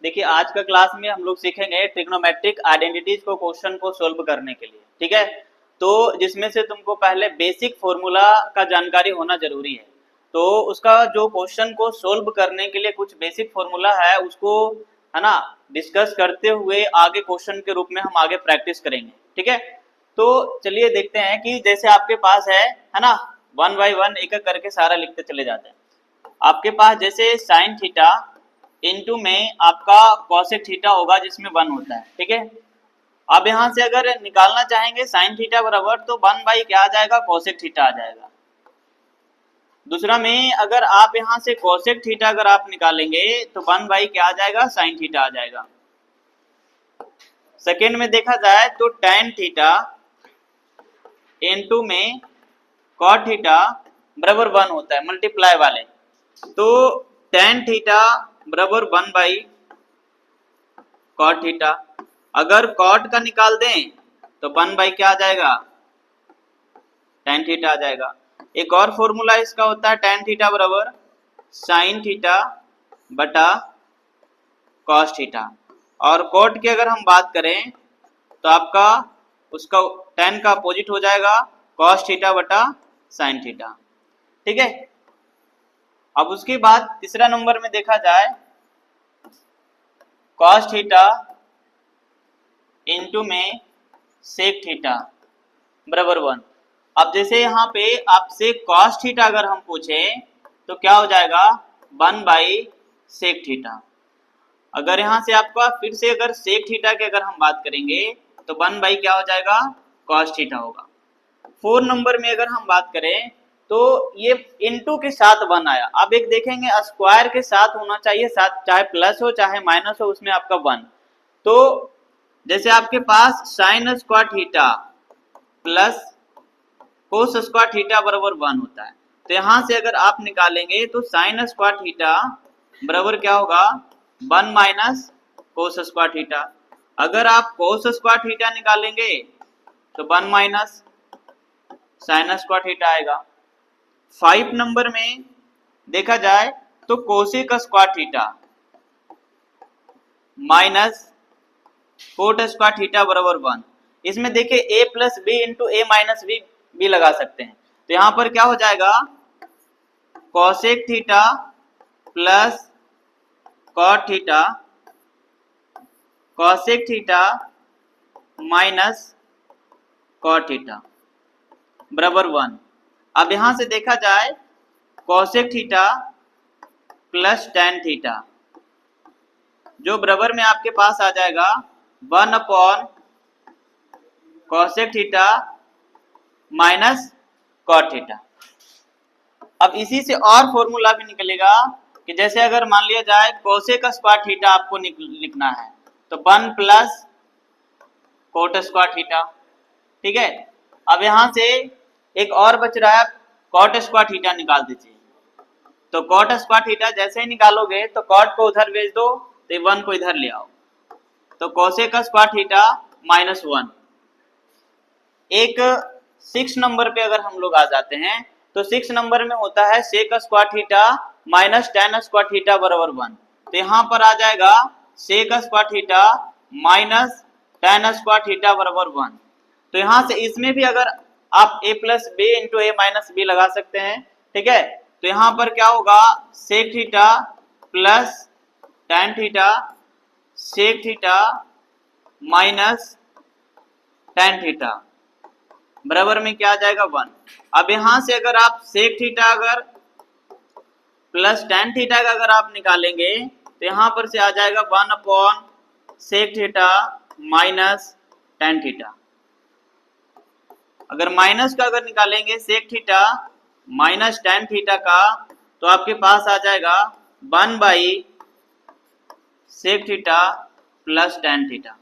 देखिए आज का क्लास में हम लोग सीखेंगे ट्रिग्नोमेट्रिक आइडेंटिटीज को क्वेश्चन को सोल्व करने के लिए, ठीक है। तो जिसमें से तुमको पहले बेसिक फॉर्मूला का जानकारी होना जरूरी है। तो उसका जो क्वेश्चन को सोल्व करने के लिए कुछ बेसिक फॉर्मूला है उसको, है ना, डिस्कस करते हुए आगे क्वेश्चन के रूप में हम आगे प्रैक्टिस करेंगे, ठीक है। तो चलिए देखते हैं कि जैसे आपके पास है ना, वन बाई वन एक एक करके सारा लिखते चले जाते हैं। आपके पास जैसे साइन थीटा इनटू में आपका कॉसेक थीटा होगा जिसमें वन होता है, ठीक है। अब यहाँ से अगर निकालना चाहेंगे साइन थीटा बराबर तो वन बाई क्या आ जाएगा, कॉसेक थीटा आ जाएगा। दूसरा में अगर आप यहाँ से कॉसेक थीटा अगर आप निकालेंगे तो वन बाई क्या आ जाएगा, साइन थीटा आ जाएगा। सेकेंड में देखा जाए तो tan थीटा इनटू में कॉट थीटा बराबर वन होता है, मल्टीप्लाई वाले। तो tan थीटा बराबर वन बाई कॉट थीटा। अगर कॉट का निकाल दें तो वन बाई क्या आ जाएगा, tan थीटा आ जाएगा। एक और फॉर्मूला इसका होता है tan थीटा बराबर साइन थीटा बटा कॉस थीटा। और कॉट की अगर हम बात करें तो आपका उसका tan का अपोजिट हो जाएगा कॉस थीटा बटा साइन थीटा, ठीक है। अब उसके बाद तीसरा नंबर में देखा जाए कॉस थीटा इनटू में सेक थीटा बराबर वन। अब जैसे यहाँ पे आपसे कॉस थीटा अगर हम पूछे तो क्या हो जाएगा, वन बाई सेक थीटा। अगर यहाँ से आपका फिर से अगर सेक थीटा की अगर हम बात करेंगे तो वन बाई क्या हो जाएगा, कॉस थीटा होगा। 4 नंबर में अगर हम बात करें तो ये इनटू के साथ वन आया। अब एक देखेंगे स्क्वायर के साथ होना चाहिए, साथ चाहे प्लस हो चाहे माइनस हो उसमें आपका वन। तो जैसे आपके पास sine square theta plus cos square theta बराबर वन होता है। तो यहाँ से अगर आप निकालेंगे तो साइन स्क्वायर थीटा बराबर क्या होगा, one minus cos square theta. अगर आप कोस स्क्वायर थीटा निकालेंगे तो one minus sine square theta आएगा। 5 नंबर में देखा जाए तो cosec square theta minus cot square theta बराबर वन। इसमें देखिए a plus B into A minus B भी लगा सकते हैं। तो यहाँ पर क्या हो जाएगा, cosec theta plus cot theta cosec theta minus cot theta बराबर वन। अब यहां से देखा जाए cosec theta plus tan theta जो बराबर में आपके पास आ जाएगा one upon cosec theta minus cot theta. अब इसी से और फॉर्मूला भी निकलेगा कि जैसे अगर मान लिया जाए कोसेक स्क्वायर थीटा आपको लिखना है तो one plus coat square theta, ठीक है। अब यहां से एक और बच रहा है, कॉट स्क्वायर थीटा निकाल दीजिए। तो कॉट स्क्वायर थीटा जैसे ही निकालोगे तो कॉट को उधर भेज दो तो वन को इधर ले आओ, तो cosec square theta minus one. एक 6 नंबर पे अगर हम लोग आ जाते हैं तो 6 नंबर में होता है sec square theta minus tan square theta बराबर वन। तो यहाँ पर आ जाएगा sec square theta minus tan square theta बराबर वन। तो यहाँ से इसमें भी अगर आप a plus B into A minus B लगा सकते हैं, ठीक है। तो यहाँ पर क्या होगा, sec theta plus tan theta sec theta minus tan theta बराबर में क्या आ जाएगा, वन। अब यहाँ से अगर आप सेक थीटा अगर प्लस tan थीटा का अगर आप निकालेंगे तो यहाँ पर से आ जाएगा one upon sec theta minus tan theta. अगर माइनस का अगर निकालेंगे sec theta minus tan theta का तो आपके पास आ जाएगा one by sec theta plus tan theta,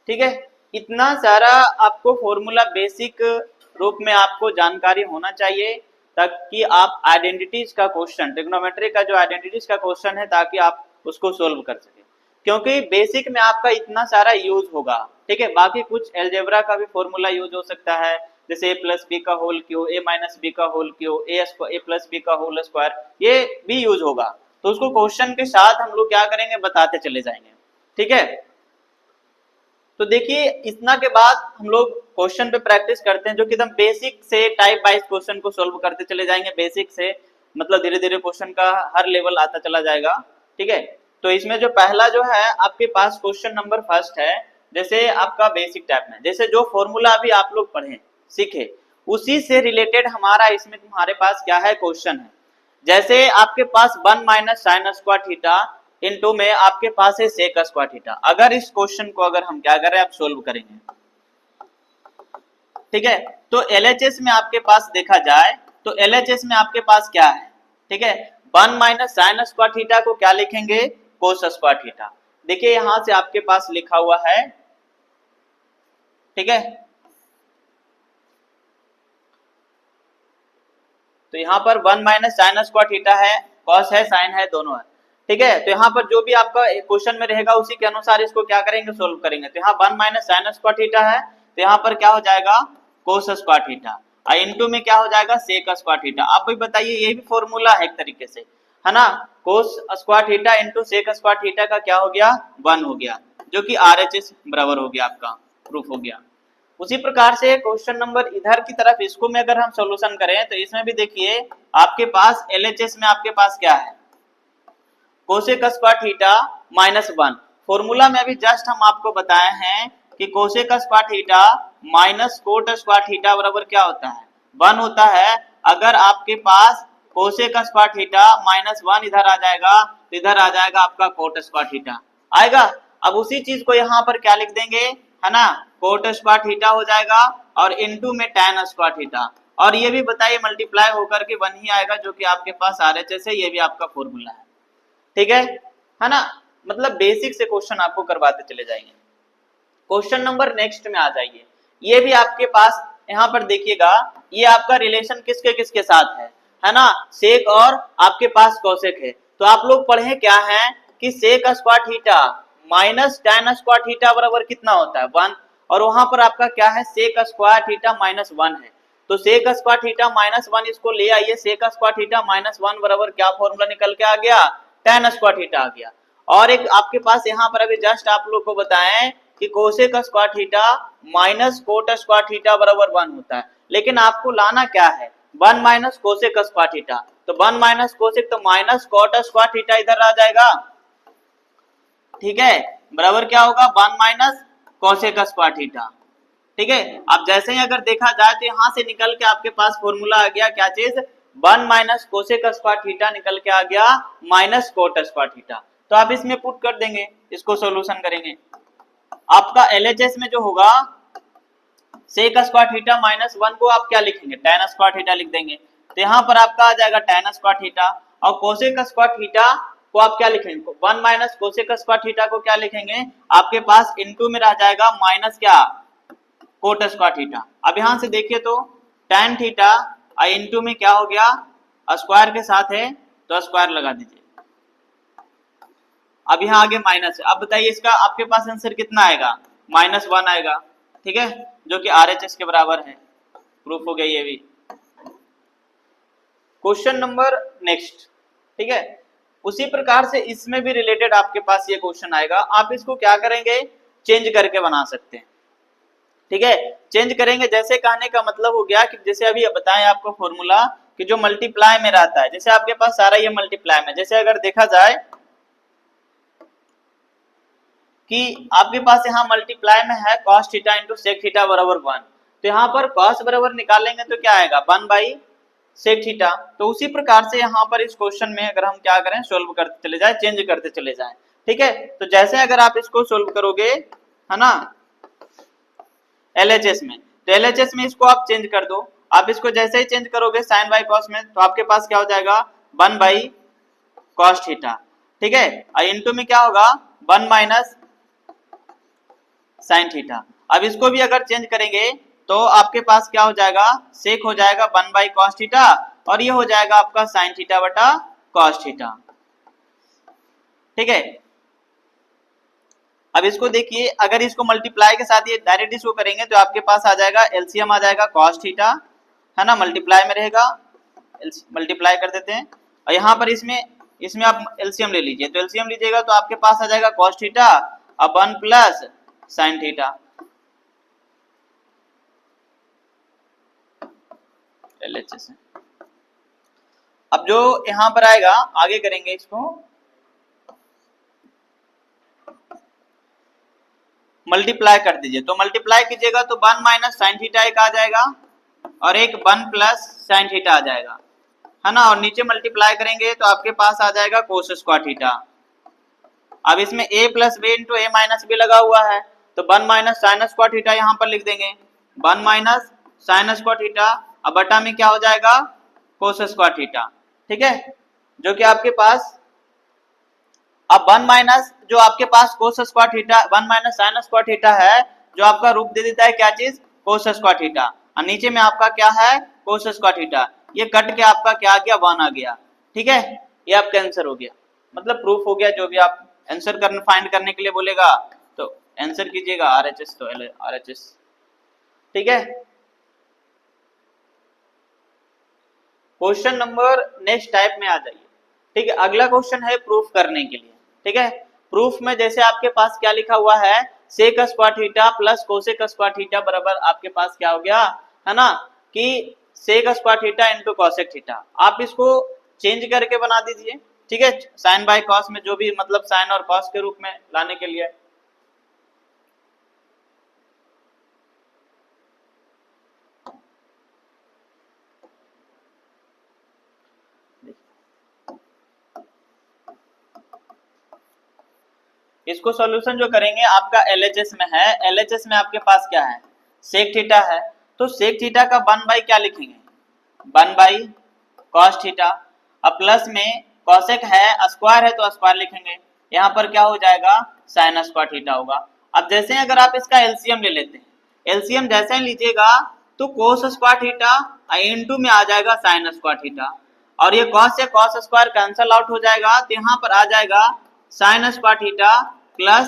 ठीक है। इतना सारा आपको फॉर्मूला बेसिक रूप में आपको जानकारी होना चाहिए ताकि आप आइडेंटिटीज का क्वेश्चन, ट्रिग्नोमेट्री का जो आइडेंटिटीज का क्वेश्चन है ताकि आप उसको सोल्व कर सके, क्योंकि बेसिक में आपका इतना सारा यूज होगा, ठीक है। बाकी कुछ एलजेब्रा का भी फॉर्मूला यूज हो सकता है, जैसे a प्लस बी का whole cube, a minus B का whole cube, a plus B का होल स्क्वायर, ये भी यूज होगा। तो उसको क्वेश्चन के साथ हम लोग क्या करेंगे, बताते चले जाएंगे। ठीक है, तो देखिए इतना के बाद हम लोग क्वेश्चन पे प्रैक्टिस करते हैं, जो कि एकदम बेसिक से टाइप वाइज क्वेश्चन को सोल्व करते चले जाएंगे। बेसिक से मतलब धीरे धीरे क्वेश्चन का हर लेवल आता चला जाएगा। ठीक है, तो इसमें जो पहला जो है आपके पास क्वेश्चन नंबर फर्स्ट है, जैसे आपका बेसिक टाइप में, जैसे जो फॉर्मूला अभी आप लोग पढ़े सीखे उसी से रिलेटेड हमारा इसमें तुम्हारे पास क्या है, क्वेश्चन है। जैसे आपके पास 1 minus sine square theta into में आपके पास है सेक स्क्वायर थीटा। अगर इस क्वेश्चन को अगर हम क्या करें, आप सोल्व करेंगे। ठीक है, तो एलएचएस में आपके पास देखा जाए तो एलएचएस में आपके पास क्या है, ठीक है, 1 माइनस साइन स्क्वायर थीटा को क्या लिखेंगे, कोस स्क्वायर थीटा। देखिए यहां से आपके पास लिखा हुआ है। ठीक है, तो यहाँ पर 1 माइनस साइन स्क्वायर थीटा है, कॉस है, साइन है, दोनों है। ठीक है, तो यहाँ पर जो भी आपका क्वेश्चन में रहेगा उसी के अनुसार इसको क्या करेंगे, सोल्व करेंगे। तो यहाँ 1 माइनस साइन स्क्वायर थीटा है, तो यहाँ पर क्या हो जाएगा, कोस स्क्वायर थीटा, और इनटू में क्या हो जाएगा, सेक स्क्वायर थीटा। आप भी बताइए, ये भी फॉर्मूला है एक तरीके से, है ना। Cos square theta into sec square theta का क्या हो गया, 1 हो गया, जो कि आरएचएस बराबर हो गया, आपका प्रूफ हो गया। उसी प्रकार से क्वेश्चन नंबर इधर की तरफ इसको में अगर हम सॉल्यूशन करें तो इसमें भी देखिए आपके पास एलएचएस में आपके पास क्या है, cosec square theta minus 1। Formula में अभी जस्ट हम आपको बताए हैं कि cosec square theta minus cot square theta बराबर क्या होता है, 1 होता है। अगर आपके पास कोसेक स्क्वायर थीटा माइनस 1 इधर आ जाएगा तो इधर आ जाएगा आपका कोट स्क्वायर थीटा आएगा। अब उसी चीज को यहाँ पर क्या लिख देंगे, है ना, कोट स्क्वायर थीटा हो जाएगा और इनटू में tan स्क्वायर थीटा, और ये भी बताइए मल्टीप्लाई होकर के 1 ही आएगा, जो कि आपके पास आरएचएस है, ये भी आपका फॉर्मूला है। ठीक है ना, मतलब बेसिक से क्वेश्चन आपको करवाते चले जाएंगे। क्वेश्चन नंबर नेक्स्ट में आ जाइए, ये भी आपके पास यहाँ पर देखिएगा, ये आपका रिलेशन किसके किसके साथ है ना, सेक और आपके पास कोसेक है। तो आप लोग पढ़े क्या है कि sec square theta minus tan square theta बराबर कितना होता है, 1, और वहां पर आपका क्या है, सेक स्क्वायर थीटा माइनस 1 है। तो सेक स्क्वायर थीटा माइनस 1 इसको ले आइए, सेक स्क्वायर थीटा माइनस 1 बराबर क्या फॉर्मूला निकल के आ गया, tan स्क्वायर थीटा आ गया। और एक आपके पास यहाँ पर अभी जस्ट आप लोग को बताएं कि cosec square theta minus cot square theta बराबर 1 होता है, लेकिन आपको लाना क्या है, 1 माइनस कोसेक स्क्वायर थीटा। तो 1 माइनस कोसेक तो माइनस कोट स्क्वायर थीटा इधर आ जाएगा। ठीक है, बराबर क्या होगा, 1 माइनस कोसेक स्क्वायर थीटा। ठीक है, अब जैसे ही अगर देखा जाए तो यहां से निकल के आपके पास फॉर्मूला आ गया, क्या चीज, 1 माइनस कोसेक स्क्वायर थीटा निकल के आ गया माइनस कोट स्क्वायर थीटा। तो आप इसमें पुट कर देंगे, इसको सॉल्यूशन करेंगे। आपका एलएचएस में जो होगा सेक स्क्वायर थीटा माइनस 1 को आप क्या लिखेंगे, tan स्क्वायर थीटा लिख देंगे। तो यहाँ पर आपका आ जाएगा tan स्क्वायर थीटा, और कोसेक स्क्वायर थीटा को आप क्या लिखेंगे, 1 माइनस कोसेक स्क्वायर थीटा को क्या लिखेंगे, आपके पास इनटू में रह जाएगा माइनस क्या, कोट स्क्वायर थीटा। अब यहाँ से देखिए तो tan थीटा और इनटू में क्या हो गया, स्क्वायर के साथ है तो स्क्वायर लगा दीजिए। अब यहाँ आगे माइनस है। अब बताइए इसका आपके पास आंसर कितना आएगा, -1 आएगा। ठीक है, जो कि आरएचएस के बराबर है, प्रूफ हो गया ये भी। क्वेश्चन नंबर नेक्स्ट, ठीक है, उसी प्रकार से इसमें भी रिलेटेड आपके पास ये क्वेश्चन आएगा। आप इसको क्या करेंगे, चेंज करके बना सकते हैं। ठीक है, चेंज करेंगे, जैसे कहने का मतलब हो गया कि जैसे अभी बताएं आपको फॉर्मूला कि जो मल्टीप्लाई में रहता है, जैसे आपके पास सारा ये मल्टीप्लाई में, जैसे अगर देखा जाए कि आपके पास यहाँ मल्टीप्लाई में है cos theta into sec theta बराबर 1, तो यहाँ पर cos बराबर निकालेंगे तो क्या आएगा, 1 बाई सेक थीटा। तो उसी प्रकार से यहाँ पर इस क्वेश्चन में अगर हम क्या करें, सोल्व करते चले जाए, चेंज करते चले जाए। ठीक है, तो जैसे अगर आप इसको सोल्व करोगे, है ना, एलएचएस में, तो एलएचएस में इसको आप चेंज कर दो। आप इसको जैसे ही चेंज करोगे साइन बाई कॉस में, तो आपके पास क्या हो जाएगा, 1 बाई कॉस थीटा। ठीक है, और इनटू में क्या होगा, 1 माइनस साइन थीटा। अब इसको भी अगर चेंज करेंगे तो आपके पास क्या हो जाएगा, सेक हो जाएगा 1 बाई कॉस थीटा, और ये हो जाएगा आपका साइन थीटा बटा कॉस थीटा। ठीक है, अब इसको देखिए, अगर इसको मल्टीप्लाई के साथ ये डायरेक्ट इसको करेंगे तो आपके पास आ जाएगा एलसीएम आ जाएगा कॉस थीटा, है ना, मल्टीप्लाई में रहेगा, मल्टीप्लाई कर देते हैं, और यहाँ पर इसमें इसमें आप एलसीएम ले लीजिए, तो एलसीएम लीजिएगा तो आपके पास आ जाएगा cos थीटा अब 1 प्लस sin थीटा LHS है। अब जो यहां पर आएगा आगे करेंगे इसको मल्टीप्लाई कर दीजिए, तो मल्टीप्लाई कीजिएगा तो 1 माइनस साइन थीटा एक आ जाएगा और एक 1 प्लस साइन थीटा आ जाएगा, है ना। और नीचे मल्टीप्लाई करेंगे तो आपके पास आ जाएगा कोस स्क्वायर थीटा। अब इसमें a plus B into A minus B लगा हुआ है, तो 1 माइनस साइन स्क्वायर थीटा यहाँ पर लिख देंगे, 1 माइनस साइन स्क्वायर थीटा अब बटा में क्या हो जाएगा कोस स्क्वायर थीटा, ठीक है, जो कि आपके पास अब 1 माइनस जो आपके पास cos square theta 1 minus sine square theta है, जो आपका रूप दे देता है क्या चीज कोस स्क्वायर थीटा, और नीचे में आपका क्या है कोस स्क्वायर थीटा, ये कट के आपका क्या आ गया 1 आ गया, ठीक है, ये आपका आंसर हो गया, मतलब प्रूफ हो गया। जो भी आप आंसर करने फाइंड करने के लिए बोलेगा तो आंसर कीजिएगा RHS, तो RHS, ठीक है। क्वेश्चन नंबर नेक्स्ट टाइप में आ जाइए, ठीक है। अगला क्वेश्चन है प्रूफ करने के लिए, ठीक है। प्रूफ में जैसे आपके पास क्या लिखा हुआ है sec square theta plus cosec square theta बराबर आपके पास क्या हो गया, है ना, कि sec square theta into cosec theta. आप इसको चेंज करके बना दीजिए, ठीक है, साइन बाय कॉस में जो भी मतलब साइन और कॉस के रूप में लाने के लिए। इसको सॉल्यूशन जो करेंगे आपका LHS में है, LHS में आपके पास क्या है सेक थीटा है, तो सेक थीटा का 1 बाई क्या लिखेंगे 1 बाई कॉस थीटा, अब प्लस में कॉसेक है स्क्वायर है तो स्क्वायर लिखेंगे, यहाँ पर क्या हो जाएगा साइन स्क्वायर थीटा होगा। अब जैसे अगर आप इसका एलसीएम ले लेते हैं, एलसीएम जैसे ही लीजिएगा तो कोस स्क्वायर थीटा इनटू में आ जाएगा साइन स्क्वायर थीटा, और ये कॉस से कॉस स्क्वायर कैंसल आउट हो जाएगा, तो यहाँ पर आ जाएगा sine square theta plus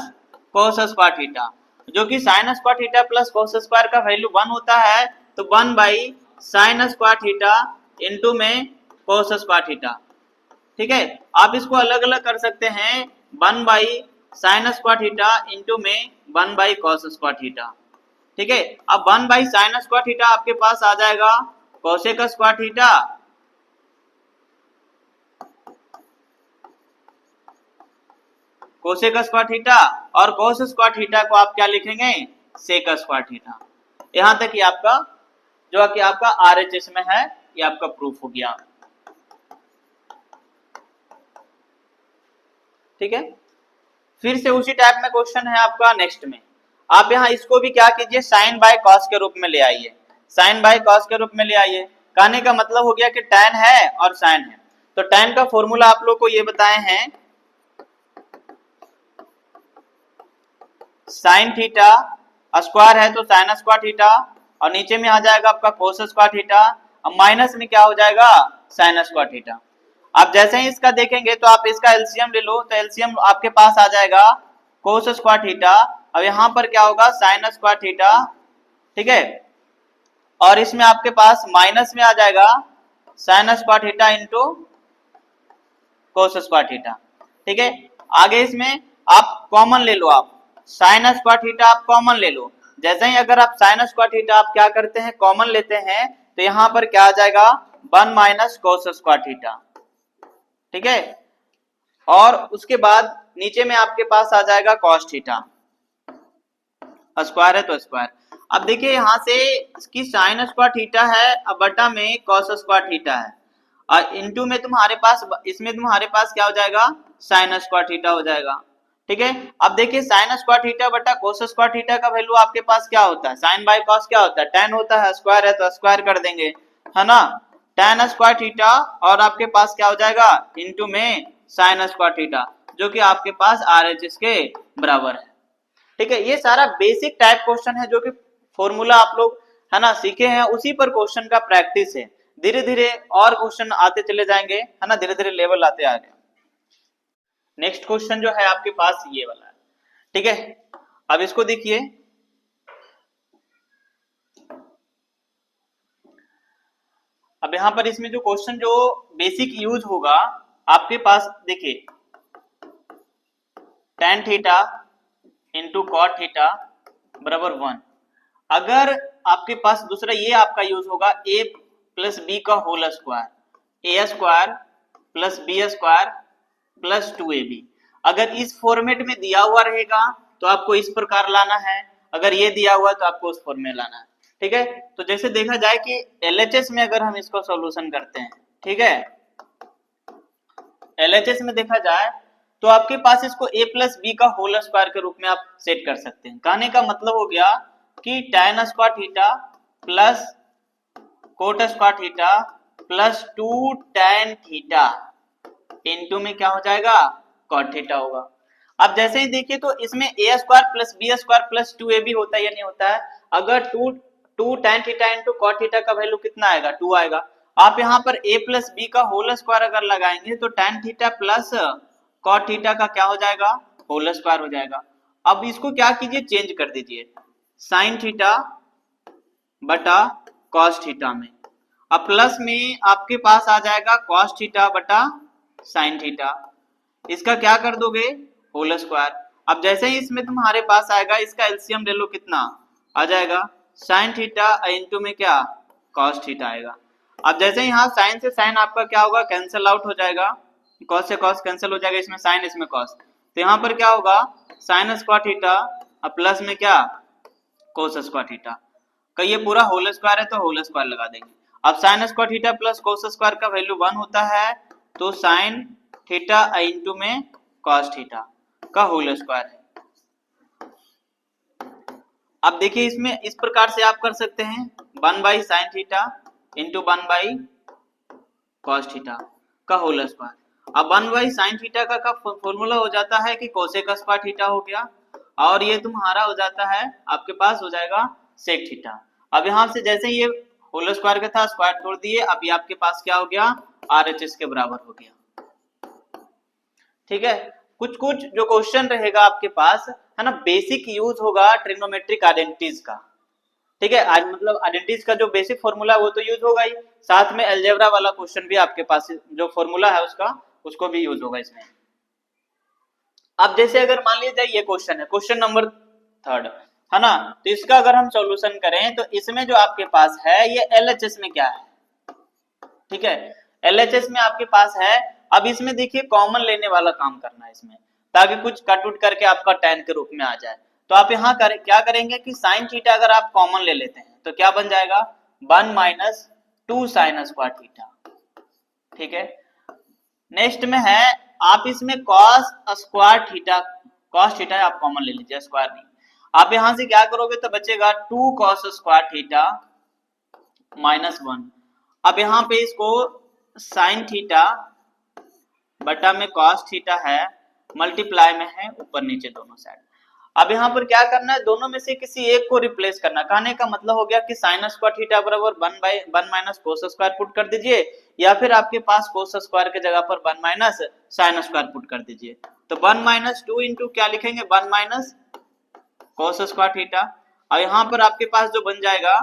cos square theta, जो कि sign square theta plus cos square का वैल्यू 1 होता है, तो 1 by sine square theta into में कोस स्क्वायर थीटा, ठीक है। आप इसको अलग अलग कर सकते हैं 1 by sine square theta into में 1 बाई कॉस स्क्वायर थीटा, ठीक है। अब 1 बाई साइन स्क्वायर थीटा आपके पास आ जाएगा cosec square theta cosec square theta, और कोस स्क्वायर थीटा को आप क्या लिखेंगे सेक स्क्वायर थीटा। यहां तक ये आपका जो कि आपका RHS में है, ये आपका प्रूफ हो गया, ठीक है। फिर से उसी टाइप में क्वेश्चन है आपका नेक्स्ट में, आप यहाँ इसको भी क्या कीजिए साइन बाय कॉस के रूप में ले आइए, साइन बाय कॉस के रूप में ले आइए। कहने का मतलब हो गया कि tan है और साइन है, तो tan का फॉर्मूला आप लोग को ये बताए हैं साइन थीटा स्क्वायर है तो साइन स्क्वायर थीटा, और नीचे में आ जाएगा आपका कोस स्क्वायर थीटा, अब माइनस में क्या हो जाएगा साइन स्क्वायर थीटा। आप जैसे ही इसका देखेंगे तो आप इसका एलसीएम ले लो, तो एलसीएम आपके पास आ जाएगा कोस स्क्वायर थीटा, अब यहाँ पर क्या होगा साइन स्क्वायर थीटा, ठीक है, और इसमें आपके पास माइनस में आ जाएगा sine square theta into cos square theta, ठीक है। आगे इसमें आप कॉमन ले लो, आप साइन स्क्वायर थीटा आप कॉमन ले लो, जैसे ही अगर आप साइन स्क्वायर थीटा आप क्या करते हैं कॉमन लेते हैं, तो यहाँ पर क्या आ जाएगा 1 माइनस कोस स्क्वायर थीटा, ठीक है, और उसके बाद नीचे में आपके पास आ जाएगा कॉस थीटा, स्क्वायर है तो स्क्वायर। अब देखिए यहाँ से इसकी साइन स्क्वायर थीटा है अब बटा में कॉस स्क्वायर थीटा है, और इनटू में तुम्हारे पास इसमें तुम्हारे पास क्या हो जाएगा साइन स्क्वायर थीटा हो जाएगा, ठीक है। अब देखिए साइन स्क्वायर थीटा बटा कोस स्क्वायर थीटा का वैल्यू आपके पास क्या होता है साइन बाय कॉस क्या होता है tan होता है, स्क्वायर है तो स्क्वायर कर देंगे, है ना, tan स्क्वायर थीटा और आपके पास क्या हो जाएगा इनटू में साइन स्क्वायर थीटा, जो कि आपके पास RHS के बराबर है, ठीक है। ये सारा बेसिक टाइप क्वेश्चन है जो कि फॉर्मूला आप लोग है ना सीखे हैं, उसी पर क्वेश्चन का प्रैक्टिस है, धीरे धीरे और क्वेश्चन आते चले जाएंगे, है ना, धीरे धीरे लेवल आते आ गए। नेक्स्ट क्वेश्चन जो है आपके पास ये वाला है, ठीक है। अब इसको देखिए, अब यहाँ पर इसमें जो क्वेश्चन जो बेसिक यूज होगा आपके पास देखिए tan theta into cot theta बराबर 1। अगर आपके पास दूसरा ये आपका यूज होगा a प्लस बी का whole square, A square plus B square plus 2ab। अगर इस फॉर्मेट में दिया हुआ रहेगा तो आपको इस प्रकार लाना है, अगर ये दिया हुआ तो आपको उस फॉर्म में लाना है। ठीक है, तो जैसे देखा जाए कि LHS में अगर हम इसको सॉल्यूशन करते हैं, ठीक है, LHS में देखा जाए तो आपके पास इसको a प्लस बी का होल स्क्वायर के रूप में आप सेट कर सकते हैं। कहने का मतलब हो गया कि tan square theta plus coat square theta plus 2 tan theta into में क्या हो जाएगा cot थीटा होगा। अब जैसे ही देखिए तो इसमें a square plus B square plus 2ab होता है या नहीं होता है। अगर 2 tan theta into cot theta का वैल्यू कितना आएगा 2 आएगा। आप यहाँ पर a प्लस बी का होल स्क्वायर अगर लगाएंगे तो tan theta plus cot theta का क्या हो जाएगा होल स्क्वायर हो जाएगा। अब इसको क्या कीजिए चेंज कर दीजिए sin थीटा बटा cos थीटा में। अब प्लस में आपके पास आ जाएगा cos थीटा बटा sin थीटा, इसका क्या कर दोगे होल स्क्वायर। अब जैसे ही इसमें तुम्हारे पास आएगा इसका एलसीएम ले लो कितना आ जाएगा sin थीटा इंटू में क्या cos थीटा आएगा। अब जैसे यहाँ साइन से साइन आपका क्या होगा कैंसिल आउट हो जाएगा, cos से cos कैंसिल हो जाएगा, इसमें साइन इसमें cos, तो यहाँ पर क्या होगा sin स्क्वायर थीटा अब प्लस में क्या cos स्क्वायर थीटा का ये पूरा होल स्क्वायर है तो होल स्क्वायर लगा देंगे। अब sin square theta plus cos square का वैल्यू 1 होता है तो sin थीटा इंटू में cos थीटा का होल स्क्वायर है। अब देखिए इसमें इस प्रकार से आप कर सकते हैं 1 by sine theta into 1 by cos theta का होल स्क्वायर। अब 1 बाई साइन थीटा का फॉर्मूला हो जाता है कि कोसेक स्क्वायर थीटा हो गया और ये तुम्हारा हो जाता है आपके पास हो जाएगा सेक थीटा। अब यहाँ से जैसे ये होल स्क्वायर का था स्क्वायर छोड़ दिए, अब ये आपके पास क्या हो गया RHS के बराबर हो गया। ठीक है, कुछ कुछ जो क्वेश्चन रहेगा आपके पास है ना बेसिक यूज होगा ट्रिग्नोमेट्रिक आइडेंटिटीज का। ठीक है, आज मतलब आइडेंटिटीज का जो बेसिक फॉर्मूला वो तो यूज होगा ही, साथ में अलजेब्रा वाला क्वेश्चन भी आपके पास जो फॉर्मूला है उसका उसको भी यूज होगा इसमें। अब जैसे अगर मान लीजिए ये क्वेश्चन है क्वेश्चन नंबर 3 है ना, तो इसका अगर हम सॉल्यूशन करें तो इसमें जो आपके पास है ये LHS में क्या है। ठीक है, LHS में आपके पास है। अब इसमें देखिए कॉमन लेने वाला काम करना है इसमें ताकि कुछ कट उट करके आपका tan के रूप में आ जाए। तो आप यहाँ क्या करेंगे कि साइन थीटा अगर आप कॉमन ले लेते हैं तो क्या बन जाएगा 1 माइनस 2 साइन स्क्वायर थीटा। ठीक है, नेक्स्ट में है आप इसमें cos square theta, cos theta आप कॉमन ले लीजिए स्क्वायर नहीं। आप यहां से क्या करोगे तो बचेगा 2 cos स्क्वायर थीटा माइनस 1। अब यहाँ पे इसको साइन थीटा बटा में cos थीटा है मल्टीप्लाई में है ऊपर नीचे दोनों साइड। अब यहाँ पर क्या करना है दोनों में से किसी एक को रिप्लेस करना। कहने का मतलब हो गया कि साइन स्क्वायर थीटा बराबर 1 माइनस कोस स्क्वायर पुट कर दीजिए या फिर आपके पास कोस स्क्वायर के जगह पर 1 माइनस साइन स्क्वायर पुट कर दीजिए। तो 1 माइनस 2 इंटू क्या लिखेंगे 1 माइनस कोस स्क्वायर थीटा। और यहाँ पर आपके पास जो बन जाएगा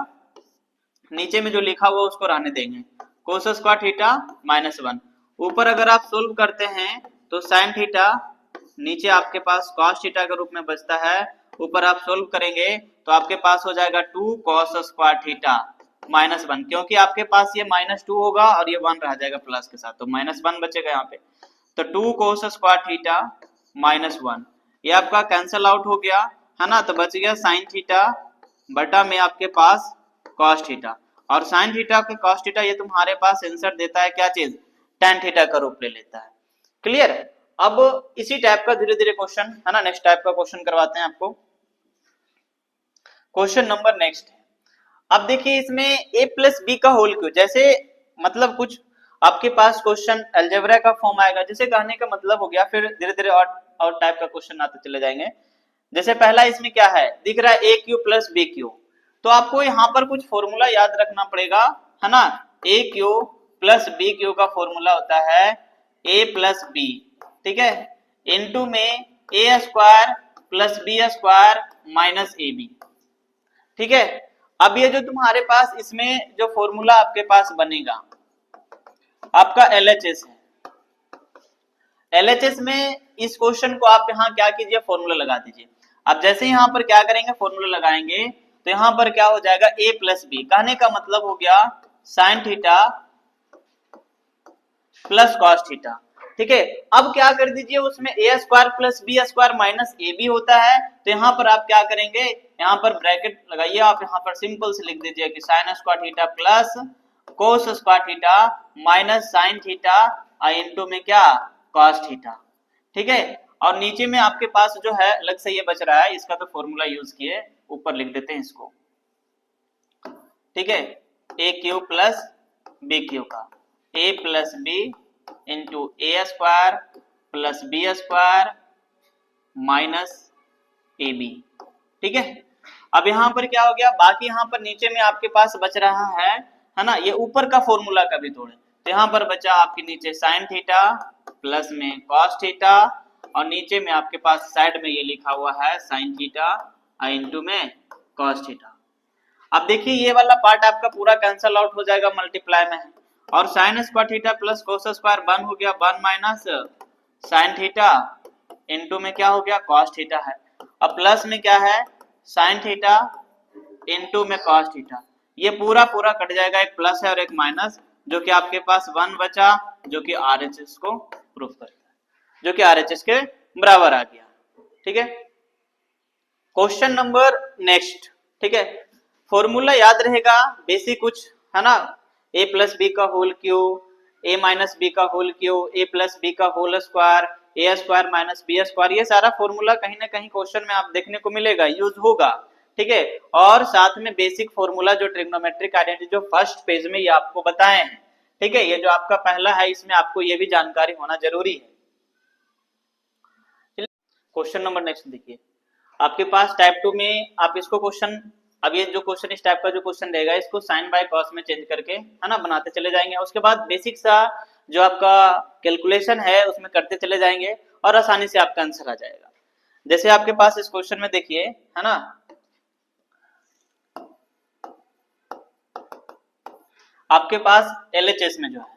नीचे में जो लिखा हुआ उसको रहने देंगे कोस स्क्वायर थीटा माइनस 1। ऊपर अगर आप सोल्व करते हैं तो साइन थीटा नीचे आपके पास cos थीटा के रूप में बचता है, ऊपर आप सोल्व करेंगे तो आपके पास हो जाएगा 2 cos स्क्वायर थीटा माइनस 1, क्योंकि आपके पास ये माइनस 2 होगा और ये 1 रह जाएगा प्लस के साथ तो माइनस 1 बचेगा यहाँ पे। तो 2 cos स्क्वायर थीटा माइनस 1 ये आपका कैंसल आउट हो गया है ना, तो बच गया साइन थीटा बटा में आपके पास cos थीटा और साइन थीटा के cos थीटा ये तुम्हारे पास आंसर देता है क्या चीज tan थीटा का रूप ले लेता है। क्लियर है। अब इसी टाइप का धीरे धीरे क्वेश्चन है ना नेक्स्ट टाइप का क्वेश्चन करवाते हैं आपको। क्वेश्चन नंबर नेक्स्ट है। अब देखिए इसमें a प्लस बी का होल क्यूब, जैसे मतलब कुछ आपके पास क्वेश्चन अलजेब्रा का फॉर्म आएगा, जैसे कहने का मतलब हो गया फिर धीरे धीरे और टाइप का क्वेश्चन आते चले जाएंगे। जैसे पहला इसमें क्या है दिख रहा है a cube plus B cube, तो आपको यहाँ पर कुछ फॉर्मूला याद रखना पड़ेगा है ना। a cube plus B cube का फॉर्मूला होता है a प्लस बी, ठीक है, इनटू में A square plus B square minus A B. ठीक है, अब ये जो तुम्हारे पास इसमें जो फॉर्मूला आपके पास बनेगा आपका LHS है, LHS में इस क्वेश्चन को आप यहाँ क्या कीजिए, फॉर्मूला लगा दीजिए। अब जैसे यहाँ पर क्या करेंगे, फॉर्मूला लगाएंगे तो यहाँ पर क्या हो जाएगा, a प्लस बी, कहने का मतलब हो गया sine theta plus cos theta. ठीक है, अब क्या कर दीजिए, उसमें A square plus B square minus A B होता है, तो यहाँ पर आप क्या करेंगे, यहाँ पर ब्रैकेट लगाइए, आप यहाँ पर सिंपल से लिख दीजिए कि sign square theta plus cos square theta minus sine theta into में क्या कॉस थीटा। ठीक है, और नीचे में आपके पास जो है अलग से ये बच रहा है, इसका तो फॉर्मूला यूज किए, ऊपर लिख देते हैं इसको। ठीक है, a cube plus b cube का a plus B into A square plus B square minus A B. ठीक है, अब यहाँ पर क्या हो गया, बाकी यहाँ पर नीचे में आपके पास बच रहा है ना, ये ऊपर का फॉर्मूला कभी तोड़े, तो यहाँ पर बचा आपके नीचे साइन थीटा प्लस में कॉस थीटा, और नीचे में आपके पास साइड में ये लिखा हुआ है साइन थीटा इंटू में कॉस थीटा। अब देखिए ये वाला पार्ट आपका पूरा कैंसल आउट हो जाएगा, मल्टीप्लाई में है, और sign square theta plus cos square 1 हो गया, 1 माइनस साइन थीटा इनटू में क्या हो गया कॉस थीटा है, अब प्लस में क्या है साइन थीटा इनटू में कॉस थीटा, ये पूरा पूरा कट जाएगा, एक प्लस है और एक माइनस, जो कि आपके पास 1 बचा, जो कि RHS को प्रूफ करता है, जो कि RHS के बराबर आ गया। ठीक है, क्वेश्चन नंबर नेक्स्ट। ठीक है, फॉर्मूला याद रहेगा बेसिक कुछ है ना, a प्लस बी का whole cube, a minus B का whole cube, a plus B का whole square, a square minus B square, ये सारा फॉर्मूला कहीं ना कहीं क्वेश्चन में आप देखने को मिलेगा, यूज होगा। ठीक है, और साथ में बेसिक फॉर्मूला जो ट्रिग्नोमेट्रिक आइडेंटिटी जो फर्स्ट पेज में ये आपको बताए हैं। ठीक है, ये जो आपका पहला है इसमें आपको ये भी जानकारी होना जरूरी है। क्वेश्चन नंबर नेक्स्ट देखिए, आपके पास टाइप 2 में आप इसको क्वेश्चन, अब ये जो क्वेश्चन इस टाइप का जो क्वेश्चन रहेगा इसको साइन बाय कॉस में चेंज करके है ना बनाते चले जाएंगे, उसके बाद बेसिक सा जो आपका कैलकुलेशन है उसमें करते चले जाएंगे और आसानी से आपका आंसर आ जाएगा। जैसे आपके पास इस क्वेश्चन में देखिए है ना, आपके पास LHS में जो है,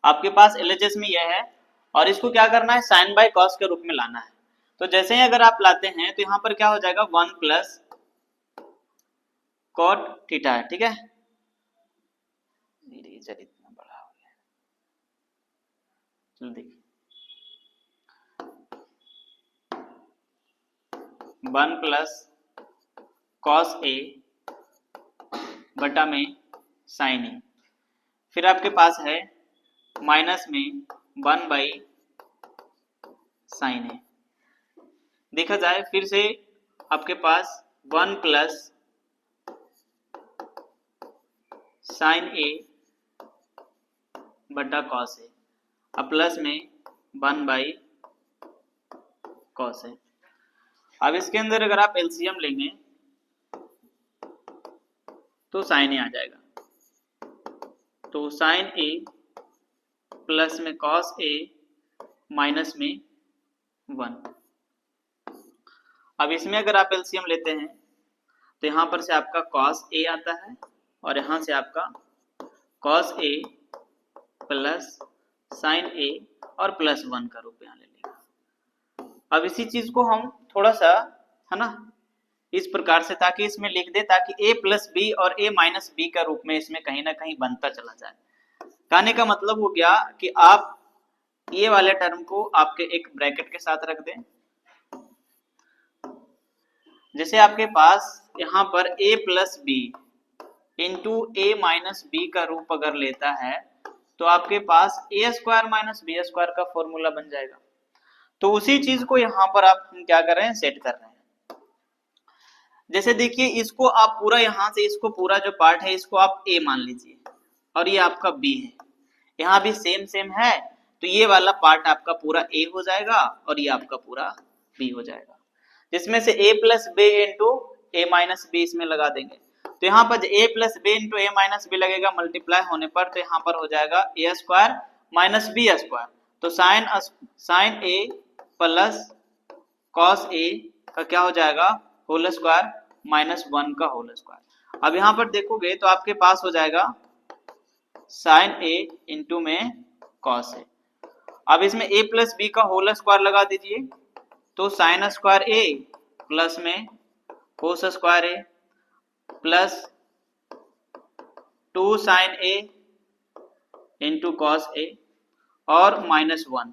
आपके पास LHS में यह है, और इसको क्या करना है साइन बाय कॉस के रूप में लाना है। तो जैसे ही अगर आप लाते हैं तो यहाँ पर क्या हो जाएगा 1 प्लस कॉट थीटा है। ठीक है, इरेजर इतना बड़ा हो गया, चलो देखिए 1 प्लस कॉस ए बटा में साइन ए, फिर आपके पास है माइनस में 1 बाई साइन ए, देखा जाए फिर से आपके पास 1 प्लस साइन ए बटा कॉस ए, अब प्लस में 1 बाई कॉस ए। अब इसके अंदर अगर आप एलसीएम लेंगे तो साइन ए आ जाएगा, तो साइन ए प्लस में कॉस ए माइनस में 1। अब इसमें अगर आप एलसीएम लेते हैं तो यहां पर से आपका cos a आता है और यहां से आपका cos a plus sin a और प्लस 1 का रूप यहाँ ले लेगा। अब इसी चीज को हम थोड़ा सा है ना इस प्रकार से ताकि इसमें लिख दे, ताकि a प्लस बी और a माइनस बी का रूप में इसमें कहीं ना कहीं बनता चला जाए। कहने का मतलब हो गया कि आप ये वाले टर्म को आपके एक ब्रैकेट के साथ रख दें, जैसे आपके पास यहाँ पर a plus B into A minus B का रूप अगर लेता है तो आपके पास a square minus B square का फॉर्मूला बन जाएगा। तो उसी चीज को यहाँ पर आप हम क्या कर रहे हैं सेट कर रहे हैं। जैसे देखिए इसको आप पूरा यहाँ से इसको पूरा जो पार्ट है इसको आप a मान लीजिए और ये आपका b है, यहाँ भी सेम सेम है, तो ये वाला पार्ट आपका पूरा a हो जाएगा और ये आपका पूरा b हो जाएगा, जिसमें से a plus B into A minus b इसमें लगा देंगे। तो यहाँ पर a plus B into A minus b लगेगा मल्टीप्लाई होने पर, तो यहाँ पर हो जाएगा ए स्क्वायर माइनस बी स्क्वायर, तो sine a plus cos a का क्या हो जाएगा होल स्क्वायर माइनस 1 का होल स्क्वायर। अब यहाँ पर देखोगे तो आपके पास हो जाएगा साइन ए इंटू में कॉस ए। अब इसमें a प्लस बी का होल स्क्वायर लगा दीजिए, तो साइन स्क्वायर ए प्लस में कोस स्क्वायर ए प्लस 2 साइन ए इंटू कॉस ए और -1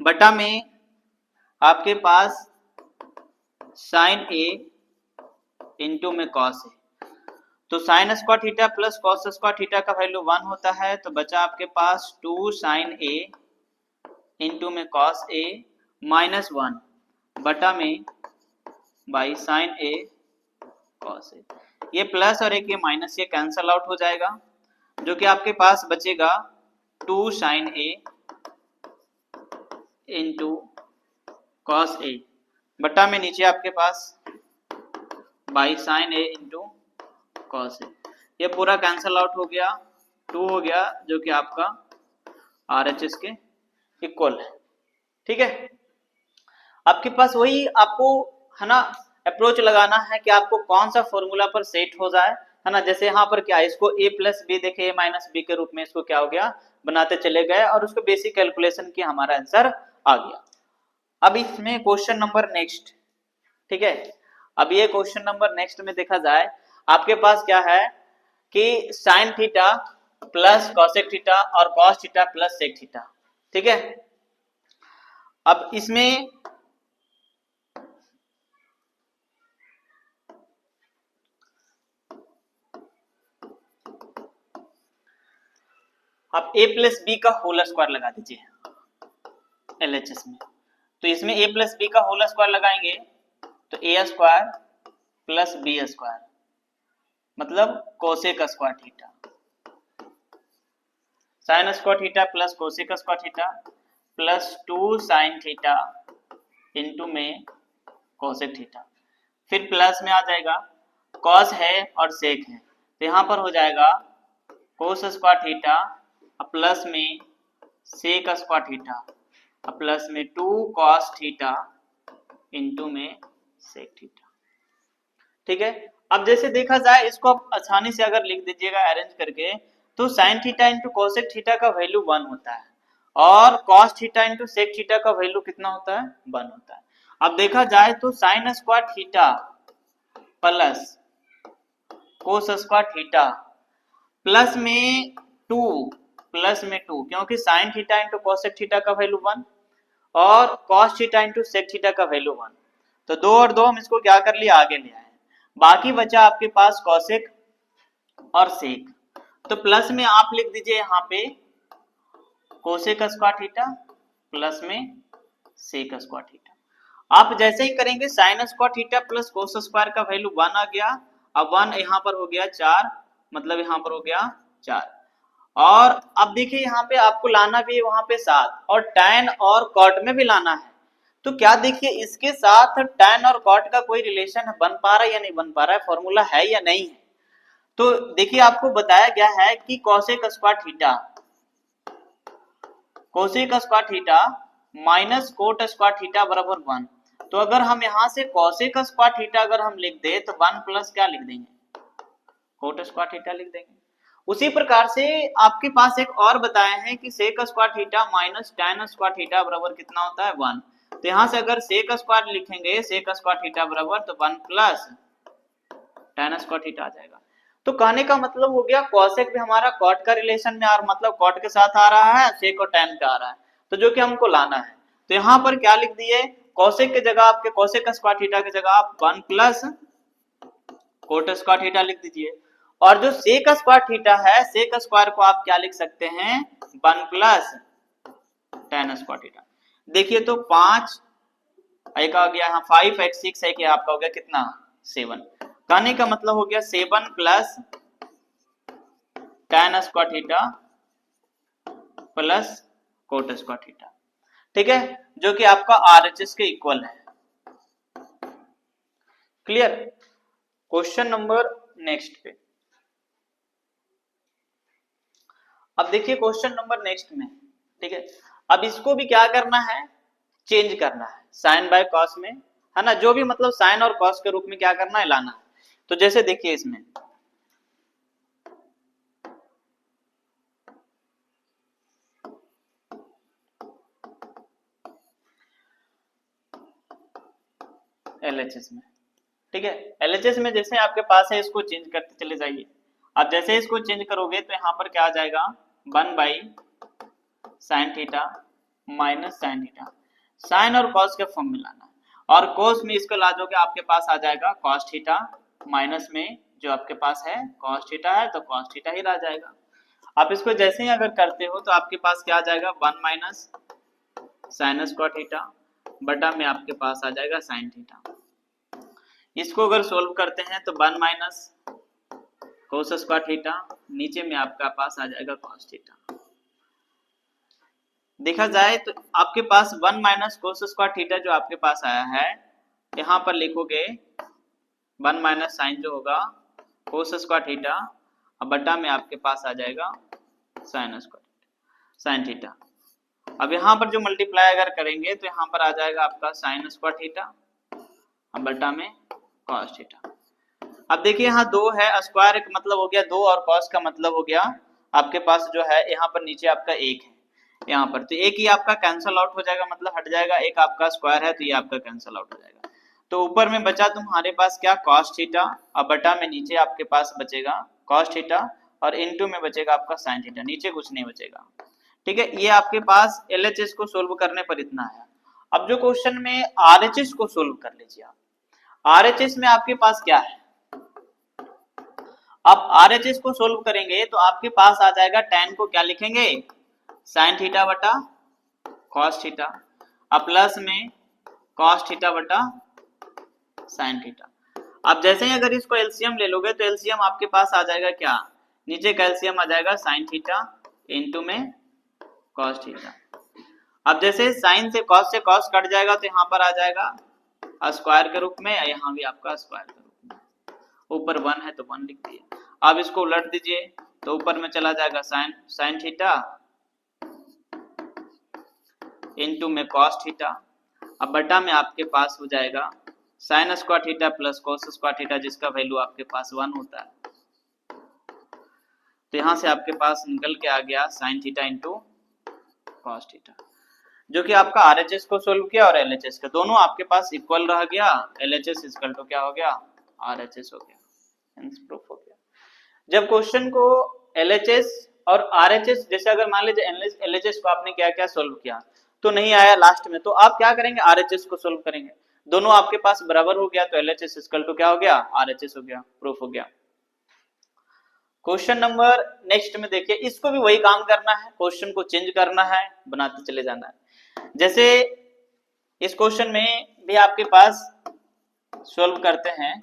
बटा में आपके पास साइन ए इंटू में कॉस ए। तो sine square theta plus cos square theta का वैल्यू 1 होता है, तो बचा आपके पास 2 साइन ए इंटू में कॉस ए -1 बटा में by sine A cos A. ये प्लस और एक ये माइनस ये कैंसल आउट हो जाएगा, जो कि आपके पास बचेगा 2 sine A into cos A बटा में नीचे आपके पास by sine A into cos A. ये पूरा कैंसल आउट हो गया, 2 हो गया, जो कि आपका RHS के इक्वल है। ठीक है, आपके पास वही आपको है ना अप्रोच लगाना है कि आपको कौन सा फॉर्मूला पर सेट हो जाए, है ना। जैसे यहाँ पर क्या है, इसको a प्लस बी देखे a माइनस बी के रूप में इसको क्या हो गया बनाते चले गए और उसको बेसिक कैलकुलेशन किया, हमारा आंसर आ गया। अब इसमें क्वेश्चन नंबर नेक्स्ट, ठीक है, अब ये क्वेश्चन नंबर नेक्स्ट में देखा जाए, आपके पास क्या है कि sine theta plus cosec theta और cos theta plus sec theta. ठीक है, अब इसमें आप a प्लस बी का होल स्क्वायर लगा दीजिए LHS में। तो इसमें a प्लस बी का होल स्क्वायर लगाएंगे तो a square plus B square मतलब cosec square theta, sine square theta plus cosec square theta plus 2 sine theta into में कोसेक थीटा, फिर प्लस में आ जाएगा कॉस है और सेक है, तो यहाँ पर हो जाएगा कोस स्क्वायर थीटा प्लस में सेक स्क्वायर थीटा प्लस में 2 कॉस थीटा इंटू में सेक थीटा। ठीक है, अब जैसे देखा जाए इसको आप आसानी से अगर लिख दीजिएगा अरेंज करके, तो sine theta into cosec theta का वैल्यू 1 होता है और cos theta into sec theta का वैल्यू कितना होता है 1 होता है। अब देखा जाए तो sine square theta plus cos square theta plus में 2 क्योंकि sine theta into cosec theta का वैल्यू 1 और cos theta into sec theta का वैल्यू 1, तो 2 और 2 हम इसको क्या कर लिया आगे ले आए, बाकी बचा आपके पास कोसेक और सेक। तो प्लस में आप लिख दीजिए यहाँ पे कोसेक स्क्वायर थीटा प्लस में सेक स्क्वायर थीटा। आप जैसे ही करेंगे sign square theta plus cos square का वैल्यू 1 आ गया, अब 1 यहाँ पर हो गया 4, मतलब यहाँ पर हो गया 4, और अब देखिए यहाँ पे आपको लाना भी है वहां पे 7 और टैन और कॉट में भी लाना है। तो क्या देखिए इसके साथ टैन और कॉट का कोई रिलेशन बन पा रहा है या नहीं बन पा रहा है, फॉर्मूला है या नहीं है। तो देखिए आपको बताया गया है कि cosec square theta minus cot square theta बराबर 1। तो अगर हम यहाँ से कोसेक स्क्वायर थीटा अगर हम लिख दे तो 1 प्लस क्या लिख देंगे कोट स्क्वायर थीटा लिख देंगे। उसी प्रकार से आपके पास एक और बताया है कि sec square theta minus tan square theta बराबर कितना होता है 1। तो यहाँ से अगर सेक स्क्वायर लिखेंगे सेक स्क्वायर थीटा बराबर तो 1 प्लस टैन स्क्वायर थीटा आ जाएगा। तो कहने का मतलब हो गया कोसेक भी हमारा कॉट का रिलेशन में और मतलब कॉट के साथ आ रहा है, सेक और टैन का आ रहा है, तो जो कि हमको लाना है। तो यहाँ पर क्या लिख दिए कोसेक के जगह आपके कोसेक स्क्वायर थीटा की जगह आप 1 प्लस कोट स्क्वायर थीटा लिख दीजिए, और जो सेक स्क्वायर थीटा है सेक स्क्वायर को आप क्या लिख सकते हैं 1 प्लस टैन स्क्वायर थीटा। देखिए तो 5 एक आ गया, यहाँ 5 एक 6 है कि आपका हो गया कितना 7। कहने का मतलब हो गया 7 plus tan square theta plus coat square theta. ठीक है, जो कि आपका RHS के इक्वल है। क्लियर। क्वेश्चन नंबर नेक्स्ट पे, अब देखिए क्वेश्चन नंबर नेक्स्ट में, ठीक है, अब इसको भी क्या करना है चेंज करना है साइन बाय कॉस में, है ना, जो भी मतलब साइन और कॉस के रूप में क्या करना है लाना है। तो जैसे देखिए इसमें LHS में, ठीक है। LHS में जैसे आपके पास है इसको चेंज करते चले जाइए। अब जैसे इसको चेंज करोगे तो यहाँ पर क्या आ जाएगा 1/sin theta minus sin theta. Sine और कॉस के फॉर्म में लाना है, और कोस में इसको ला दोगे आपके पास आ जाएगा कॉस थीटा, माइनस में जो आपके पास है कॉस थीटा है तो कॉस थीटा ही रह जाएगा। आप इसको जैसे ही अगर करते हो तो आपके पास क्या आ जाएगा 1 माइनस साइनस स्क्वायर थीटा बटा में आपके पास आ जाएगा साइन थीटा। इसको अगर सोल्व करते हैं तो 1 माइनस कोस स्क्वायर थीटा, नीचे में आपका पास आ जाएगा कॉस थीटा। देखा जाए तो आपके पास 1 माइनस कोस स्क्वायर थीटा जो आपके पास आया है, यहाँ पर लिखोगे 1 माइनस साइन जो होगा कोस स्क्वायर थीटा, अब बटा में आपके पास आ जाएगा साइन स्क्वायर साइन थीटा। अब यहाँ पर जो मल्टीप्लाई अगर करेंगे तो यहाँ पर आ जाएगा आपका साइन स्क्वायर थीटा, अब बटा में कॉस थीटा। अब देखिए यहाँ 2 है, स्क्वायर का मतलब हो गया 2 और कॉस का मतलब हो गया आपके पास जो है यहाँ पर नीचे आपका 1 है, यहाँ पर तो एक ही आपका कैंसल आउट हो जाएगा, मतलब हट जाएगा, एक आपका स्क्वायर है तो ये आपका कैंसल आउट हो जाएगा। तो ऊपर में बचा तुम्हारे पास क्या कॉस थीटा, अब बटा में नीचे आपके पास बचेगा कॉस थीटा और इनटू में बचेगा आपका साइन थीटा, नीचे कुछ नहीं बचेगा, ठीक है। ये आपके पास LHS को सोल्व करने पर इतना है। अब जो क्वेश्चन में RHS को सोल्व कर लीजिए आप। RHS में आपके पास क्या है, अब RHS को सोल्व करेंगे तो आपके पास आ जाएगा tan को क्या लिखेंगे साइन थीटा बटा कॉस थीटा, अब प्लस में कॉस थीटा बटा साइन थीटा। अब जैसे ही अगर इसको एलसीएम ले लोगे तो एलसीएम आपके पास आ जाएगा क्या, नीचे का एलसीएम आ जाएगा साइन थीटा इनटू में कॉस थीटा। अब जैसे साइन से कॉस कट जाएगा तो यहाँ पर आ जाएगा स्क्वायर के रूप में, यहाँ भी आपका स्क्वायर के रूप में, ऊपर 1 है तो 1 लिख दिए। अब इसको उलट दीजिए तो ऊपर में चला जाएगा साइन थीटा इनटू में कॉस थीटा, अब बटा में आपके पास हो जाएगा sine square theta plus cos square theta, जिसका वैल्यू आपके पास 1 होता है। तो यहां से आपके पास निकल के आ गया sine theta into cos theta, जो कि आपका RHS को सोल्व किया और LHS का दोनों आपके पास इक्वल रह गया। LHS इक्वल टू क्या हो गया RHS हो गया, हेंस प्रूफ हो गया। जब क्वेश्चन को LHS और RHS जैसे अगर मान लीजिए LHS को आपने क्या क्या सोल्व किया तो नहीं आया लास्ट में, तो आप क्या करेंगे RHS को सोल्व करेंगे, दोनों आपके पास बराबर हो गया तो LHS इक्वल टू क्या हो गया RHS हो गया, प्रूफ हो गया। क्वेश्चन नंबर नेक्स्ट में देखिए, इसको भी वही काम करना है, क्वेश्चन को चेंज करना है, बनाते चले जाना है। जैसे इस क्वेश्चन में भी आपके पास सोल्व करते हैं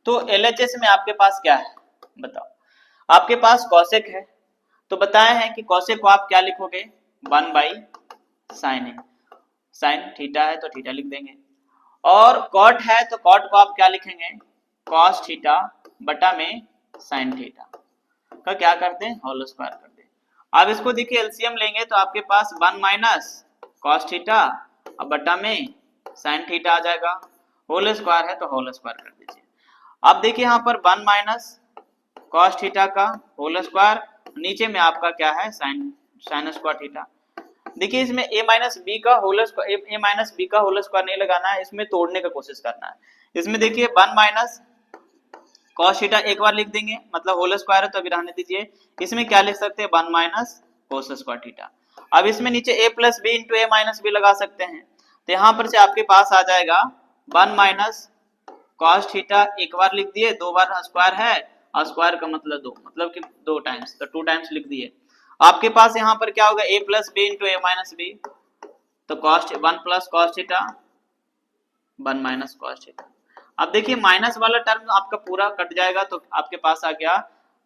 तो LHS में आपके पास क्या है बताओ, आपके पास कॉसेक है तो बताए हैं कि कॉसेक को आप क्या लिखोगे 1/sin, साइन थीटा है तो थीटा लिख देंगे, और कॉट है तो कॉट को आप क्या लिखेंगे कॉस थीटा बटा में साइन थीटा का क्या करते हैं होल स्क्वायर कर दे। अब इसको देखिए एलसीएम लेंगे तो आपके पास 1 माइनस कॉस थीटा अब बटा में साइन थीटा आ जाएगा, होल स्क्वायर है तो होल स्क्वायर कर दीजिए। अब देखिए यहाँ पर 1 माइनस कॉस थीटा का होल स्क्वायर, नीचे में आपका क्या है साइन स्क्वायर थीटा। देखिए इसमें a माइनस बी का होल स्क्वायर नहीं लगाना है, इसमें तोड़ने का कोशिश करना है। इसमें देखिए 1 माइनस कॉस थीटा एक बार लिख देंगे, मतलब होल स्क्वायर है तो अभी रहने दीजिए। इसमें क्या लिख सकते हैं 1 माइनस कोस स्क्वायर थीटा। अब इसमें नीचे a plus B into A minus B लगा सकते हैं, तो यहाँ पर से आपके पास आ जाएगा 1 माइनस कॉस थीटा एक बार लिख दिए, 2 बार स्क्वायर है और स्क्वायर का मतलब 2, मतलब कि 2 टाइम्स, तो 2 टाइम्स लिख दिए। आपके पास यहाँ पर क्या होगा a plus B into A minus B, तो cos 1 plus cos theta 1 minus cos theta. अब देखिए माइनस वाला टर्म आपका पूरा कट जाएगा तो आपके पास आ गया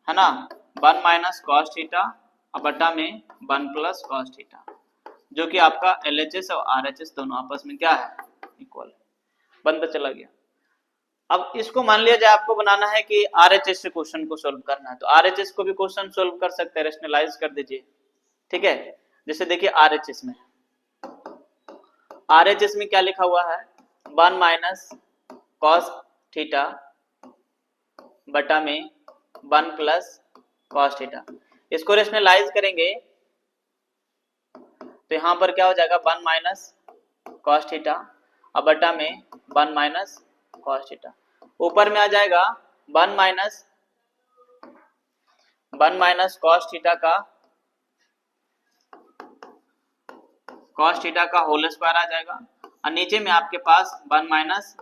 है ना 1 माइनस कॉस थीटा अब बटा में 1 प्लस कॉस थीटा, जो कि आपका LHS और RHS दोनों आपस में क्या है इक्वल है, बनता चला गया। अब इसको मान लिया जाए आपको बनाना है कि RHS से क्वेश्चन को सोल्व करना है, तो RHS को भी क्वेश्चन सोल्व कर सकते हैं, रेशनलाइज कर दीजिए, ठीक है। जैसे देखिए RHS में क्या लिखा हुआ है 1 माइनस कॉस थीटा बटा में 1 प्लस कॉस थीटा। इसको रेशनलाइज करेंगे तो यहाँ पर क्या हो जाएगा 1 माइनस कॉस थीटा अब बटा में 1 माइनस कॉस थीटा, ऊपर में आ जाएगा 1 माइनस कॉस थीटा का होल स्क्वायर आ जाएगा, और नीचे में आपके पास 1 माइनस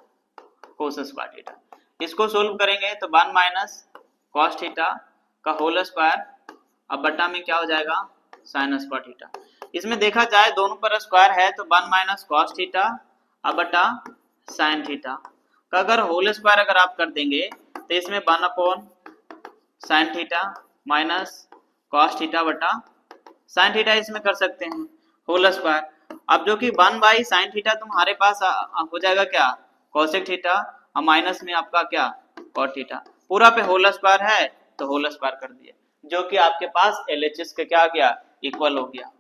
कोस स्क्वायर थीटा। इसको सोल्व करेंगे तो 1 माइनस कॉस थीटा का होल स्क्वायर, अब बटा में क्या हो जाएगा साइन स्क्वायर थीटा। इसमें देखा जाए दोनों पर स्क्वायर है तो 1 माइनस कॉस थीटा अब बटा साइन थीटा का अगर होल स्क्वायर अगर आप कर देंगे तो इसमें 1 upon sign theta minus cos theta बटा साइन थीटा इसमें कर सकते हैं होल स्क्वायर। अब जो कि 1 बाई साइन थीटा तुम्हारे पास हो जाएगा क्या कोसेक थीटा, और माइनस में आपका क्या कॉट थीटा, पूरा पे होल स्क्वायर है तो होल स्क्वायर कर दिया, जो कि आपके पास LHS के क्या आ गया इक्वल हो गया।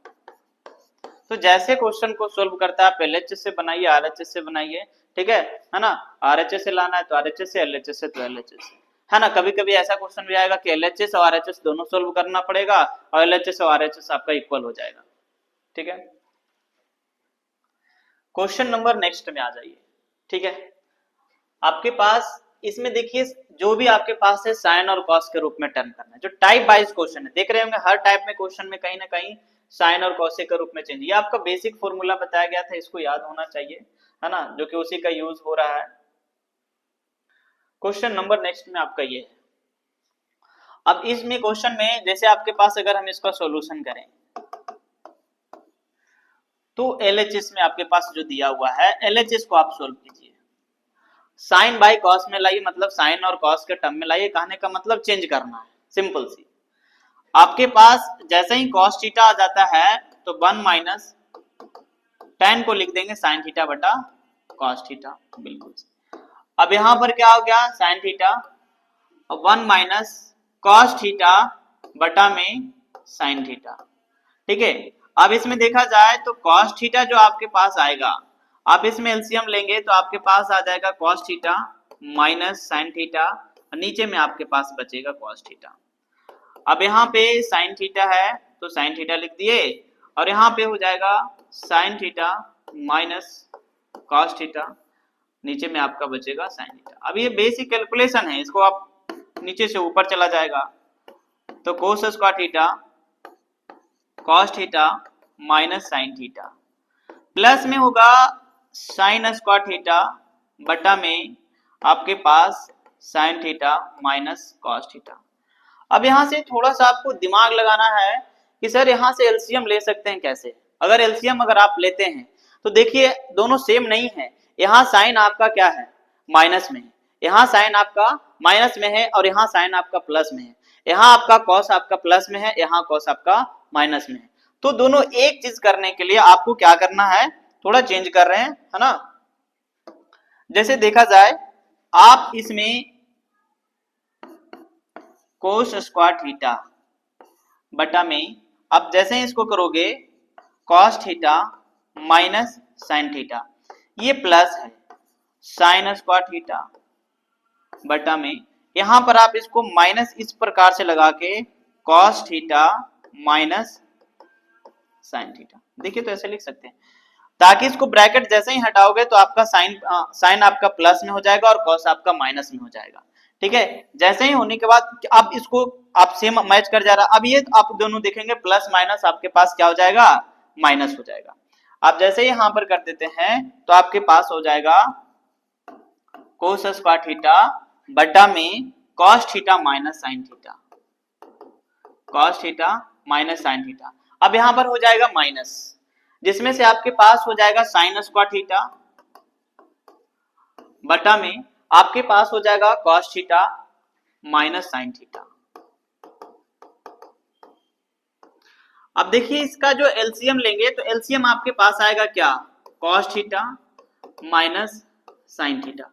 तो जैसे क्वेश्चन को सोल्व करता है आप LHS से बनाइए, RHS से बनाइए, ठीक है ना। RHS से लाना है तो RHS से, LHS से तो LHS से, है ना। कभी कभी ऐसा क्वेश्चन भी आएगा कि LHS और RHS दोनों सोल्व करना पड़ेगा और LHS और RHS आपका इक्वल हो जाएगा, ठीक है। क्वेश्चन नंबर नेक्स्ट में आ जाइए, ठीक है। आपके पास इसमें देखिए जो भी आपके पास है साइन और कॉस के रूप में टर्न करना है, जो टाइप वाइज क्वेश्चन है, देख रहे होंगे हर टाइप में क्वेश्चन में कहीं ना कहीं साइन और कॉस के रूप में चेंज। ये आपका बेसिक फॉर्मूला बताया गया था, इसको याद होना चाहिए, है ना, जो कि उसी का यूज हो रहा है। क्वेश्चन नंबर नेक्स्ट में आपका ये है। अब इसमें क्वेश्चन में जैसे आपके पास अगर हम इसका सॉल्यूशन करें तो LHS में आपके पास जो दिया हुआ है LHS को आप सोल्व कीजिए, साइन बाई कॉस में लाइए, मतलब साइन और कॉस के टर्म में लाइए, कहने का मतलब चेंज करना है, सिंपल सी। आपके पास जैसे ही कॉस थीटा आ जाता है तो 1 माइनस tan को लिख देंगे साइन थीटा बटा कॉस थीटा, बिल्कुल। अब यहां पर क्या हो गया sine theta, 1 minus cos theta बटा में साइन थीटा, ठीक है। अब इसमें देखा जाए तो कॉस थीटा जो आपके पास आएगा, आप इसमें एलसीएम लेंगे तो आपके पास आ जाएगा cos theta minus sine theta, नीचे में आपके पास बचेगा कॉस थीटा। अब यहाँ पे साइन थीटा है तो साइन थीटा लिख दिए, और यहाँ पे हो जाएगा sign theta minus cos theta, नीचे में आपका बचेगा साइन थीटा। अब ये बेसिक कैलकुलेशन है, इसको आप नीचे से ऊपर चला जाएगा तो cos square theta cos theta minus sine theta, plus में होगा साइन स्क्वायर थीटा बटा में आपके पास sine theta minus cos theta. अब यहां से थोड़ा सा आपको दिमाग लगाना है कि सर यहां से एलसीएम ले सकते हैं कैसे। अगर एलसीएम अगर आप लेते हैं तो देखिए दोनों सेम नहीं है, यहाँ साइन आपका क्या है माइनस में है, यहाँ साइन आपका माइनस में है, और यहाँ साइन आपका प्लस में है, यहाँ आपका कॉस आपका प्लस में है, यहाँ कॉस आपका माइनस में है। तो दोनों एक चीज करने के लिए आपको क्या करना है, थोड़ा चेंज कर रहे हैं, है ना। जैसे देखा जाए आप इसमें कोस स्क्वायर थीटा बटा में अब जैसे ही इसको करोगे cos theta minus sine theta, ये प्लस है साइन स्क्वायर थीटा बटा में, यहां पर आप इसको माइनस इस प्रकार से लगा के cos theta minus sine theta, देखिए तो ऐसे लिख सकते हैं, ताकि इसको ब्रैकेट जैसे ही हटाओगे तो आपका साइन आपका प्लस में हो जाएगा और कॉस आपका माइनस में हो जाएगा, ठीक है। जैसे ही होने के बाद अब इसको आप सेम मैच कर जा रहा, अब ये आप दोनों देखेंगे प्लस माइनस आपके पास क्या हो जाएगा माइनस हो जाएगा। आप जैसे ही यहां पर कर देते हैं तो आपके पास हो जाएगा कोस स्क्वायर थीटा बटा में cos theta minus sine theta, cos theta minus sine theta. अब यहां पर हो जाएगा माइनस, जिसमें से आपके पास हो जाएगा साइन स्क्वायर थीटा बटा में आपके पास हो जाएगा cos theta minus sine theta. अब देखिए इसका जो एलसीएम लेंगे तो एलसीएम आपके पास आएगा क्या cos theta minus sine theta.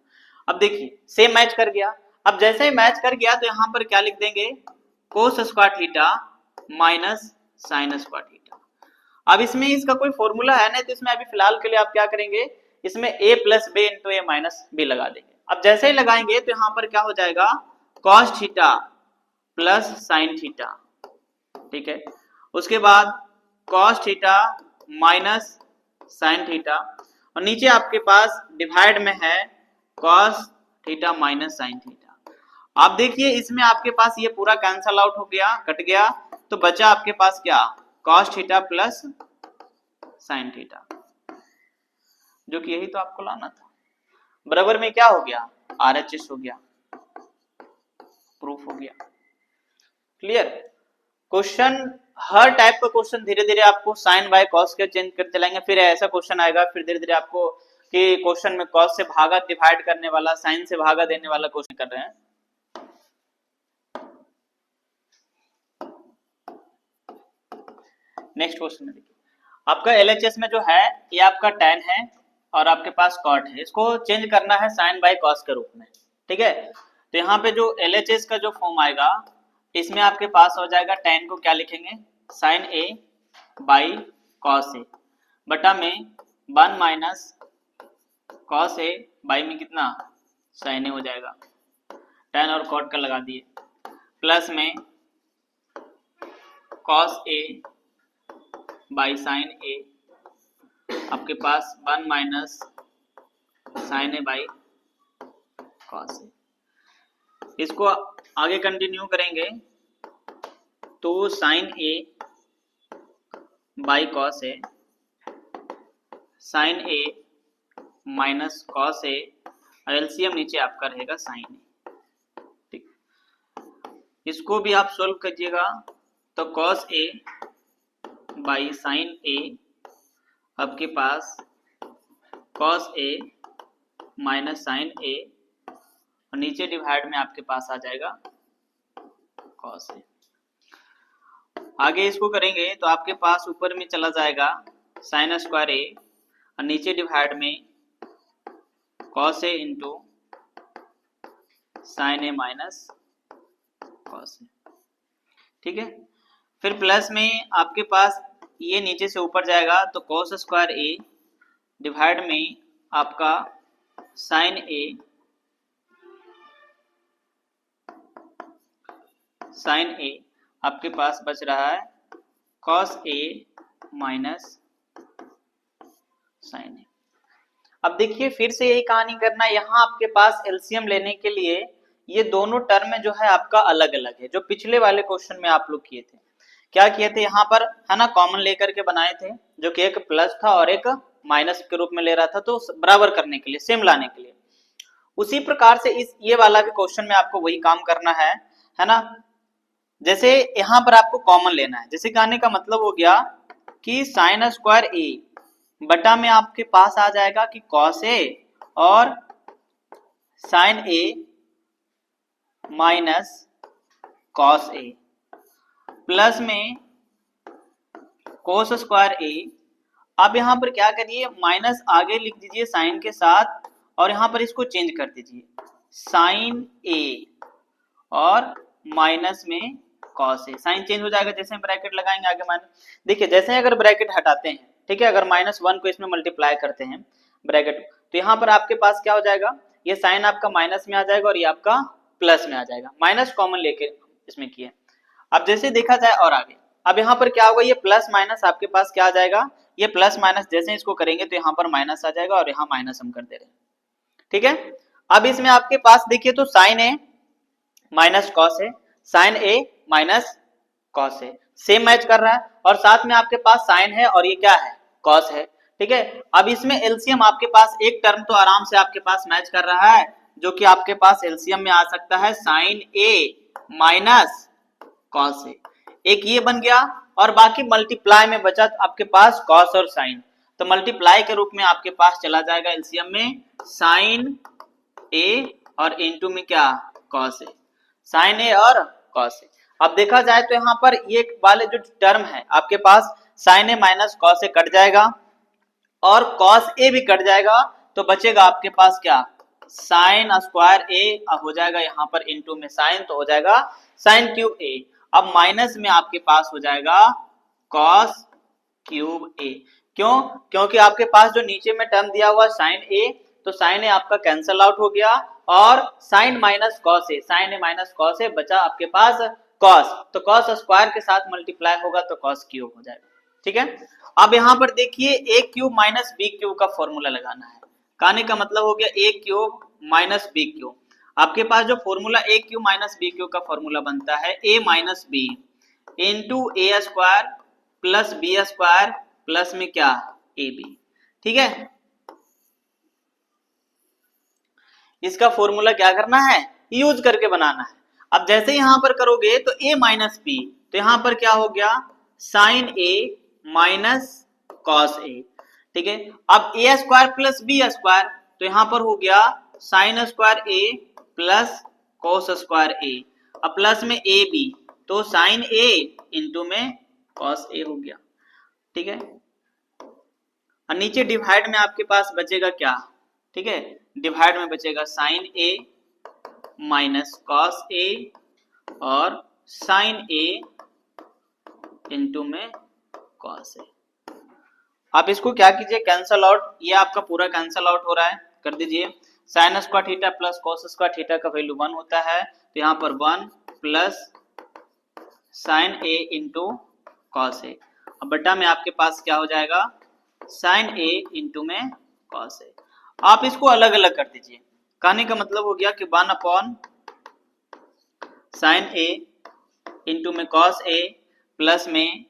अब देखिए सेम मैच कर गया, अब जैसे ही मैच कर गया तो यहां पर क्या लिख देंगे कोस square theta minus sine square theta. अब इसमें इसका कोई फॉर्मूला है नहीं तो इसमें अभी फिलहाल के लिए आप क्या करेंगे, इसमें a plus B into A minus B लगा देंगे। अब जैसे ही लगाएंगे तो यहाँ पर क्या हो जाएगा cos theta plus sign theta, ठीक है। उसके बाद cos theta minus sine theta, और नीचे आपके पास डिवाइड में है cos theta minus sine theta. आप देखिए इसमें आपके पास ये पूरा कैंसल आउट हो गया, कट गया, तो बचा आपके पास क्या, cos theta plus sine theta, जो कि यही तो आपको लाना था। बराबर में क्या हो गया, RHS हो गया, प्रूफ हो गया। क्लियर। क्वेश्चन, हर टाइप का क्वेश्चन धीरे धीरे आपको साइन बाय कॉस के चेंज करते लाएंगे। फिर ऐसा क्वेश्चन आएगा, फिर धीरे धीरे आपको कि क्वेश्चन में कॉस से भागा डिवाइड करने वाला, साइन से भागा देने वाला क्वेश्चन कर रहे हैं। नेक्स्ट क्वेश्चन में देखिए, आपका LHS में जो है ये आपका tan है और आपके पास cot है, इसको चेंज करना है साइन बाय कॉस के रूप में। ठीक है, तो यहाँ पे जो LHS का जो फॉर्म आएगा, इसमें आपके पास हो जाएगा tan को क्या लिखेंगे, sine A by cos A बटा में 1 माइनस कॉस A बाई में कितना, साइन A हो जाएगा, tan और cot का लगा दिए, प्लस में cos A by sine A, आपके पास 1 minus sine A by cos A। इसको आगे कंटिन्यू करेंगे तो sine A by cos A, sine A minus cos A, और एलसीएम नीचे आपका रहेगा साइन A। ठीक, इसको भी आप सोल्व कीजिएगा तो cos A by sine A आपके पास cos A minus sine A, और नीचे डिवाइड में आपके पास आ जाएगा कॉस A। आगे इसको करेंगे तो आपके पास ऊपर में चला जाएगा साइन स्क्वायर A, और नीचे डिवाइड में cos A into sine A minus cos A। ठीक है, फिर प्लस में आपके पास ये नीचे से ऊपर जाएगा तो कॉस स्क्वायर A डिवाइड में आपका साइन A, साइन A आपके पास बच रहा है cos A minus sine A। अब देखिए फिर से यही कहानी करना है, यहाँ आपके पास एलसीएम लेने के लिए ये दोनों टर्म जो है आपका अलग अलग है। जो पिछले वाले क्वेश्चन में आप लोग किए थे, क्या किए थे, यहाँ पर है ना कॉमन लेकर के बनाए थे, जो कि एक प्लस था और एक माइनस के रूप में ले रहा था, तो बराबर करने के लिए, सेम लाने के लिए। उसी प्रकार से इस ये वाला भी क्वेश्चन में आपको वही काम करना है ना। जैसे यहाँ पर आपको कॉमन लेना है, जैसे कहने का मतलब हो गया कि साइन स्क्वायर A बटा में आपके पास आ जाएगा कि कॉस A और sine A minus cos A, plus में कोस स्क्वायर A। अब यहाँ पर क्या करिए, माइनस आगे लिख दीजिए साइन के साथ, और यहाँ पर इसको चेंज कर दीजिए साइन A और माइनस में कॉस A। साइन चेंज हो जाएगा, जैसे ब्रैकेट लगाएंगे आगे माइनस। देखिए जैसे अगर ब्रैकेट हटाते हैं, ठीक है, अगर -1 को इसमें मल्टीप्लाई करते हैं ब्रैकेट, तो यहाँ पर आपके पास क्या हो जाएगा, ये साइन आपका माइनस में आ जाएगा और ये आपका प्लस में आ जाएगा, माइनस कॉमन लेके इसमें किए। अब जैसे देखा जाए और आगे, अब यहाँ पर क्या होगा, ये प्लस माइनस आपके पास क्या आ जाएगा, ये प्लस माइनस जैसे इसको करेंगे तो यहाँ पर माइनस आ जाएगा और यहाँ माइनस हम कर दे रहे हैं। ठीक है, अब इसमें आपके पास देखिए तो sine A minus cos A, sine A minus cos A same match कर रहा है, और साथ में आपके पास साइन है और ये क्या है, कॉस है। ठीक है, अब इसमें एलसीएम आपके पास एक टर्म तो आराम से आपके पास मैच कर रहा है, जो कि आपके पास एलसीएम में आ सकता है sine A minus cos A, एक ये बन गया, और बाकी मल्टीप्लाई में बचा आपके पास कॉस और साइन, तो मल्टीप्लाई के रूप में आपके पास चला जाएगा एलसीएम में साइन A और इनटू में क्या, कॉस A, साइन A और कॉस A। अब देखा जाए तो यहाँ पर ये वाले जो टर्म है आपके पास sine A minus cos A cut जाएगा और कॉस A भी कट जाएगा, तो बचेगा आपके पास क्या, साइन स्क्वायर A हो जाएगा यहाँ पर इनटू में साइन, तो हो जाएगा साइन क्यूब A। अब माइनस में आपके पास हो जाएगा कॉस क्यूब A। क्यों, क्योंकि आपके पास जो नीचे में टर्म दिया हुआ साइन A, तो साइन A आपका कैंसल आउट हो गया, और sine minus cos A, sine A minus cos A बचा आपके पास कॉस, तो कॉस स्क्वायर के साथ मल्टीप्लाई होगा तो कॉस क्यूब हो जाएगा। ठीक है, अब यहाँ पर देखिए a cube minus B cube का फॉर्मूला लगाना है। कहने का मतलब हो गया a cube minus B cube. आपके पास जो formula A cube minus B cube का फॉर्मूला बनता है A minus B into A square plus B square plus में क्या ए बी। ठीक है, इसका फॉर्मूला क्या करना है, यूज करके बनाना है। अब जैसे यहां पर करोगे तो a माइनस बी, तो यहां पर क्या हो गया sine a minus cos a। ठीक है, अब a square plus B square, तो यहां पर हो गया sine square a plus cos square a, अब प्लस में a b, तो साइन a इंटू में कॉस a हो गया। ठीक है, और नीचे डिवाइड में आपके पास बचेगा क्या, ठीक है, डिवाइड में बचेगा sine a minus cos a और साइन a इंटू में कॉस a। आप इसको क्या कीजिए कैंसल आउट, ये आपका पूरा कैंसल आउट हो रहा है, कर दीजिए। Sign square theta plus cos square theta का वैल्यू 1 होता है, तो यहाँ पर 1 plus sign a into cos a, अब बटा में आपके पास क्या हो जाएगा साइन a इंटू में कॉस a। आप इसको अलग अलग कर दीजिए, कहने का मतलब हो गया कि 1 अपॉन साइन a इंटू में कॉस a प्लस में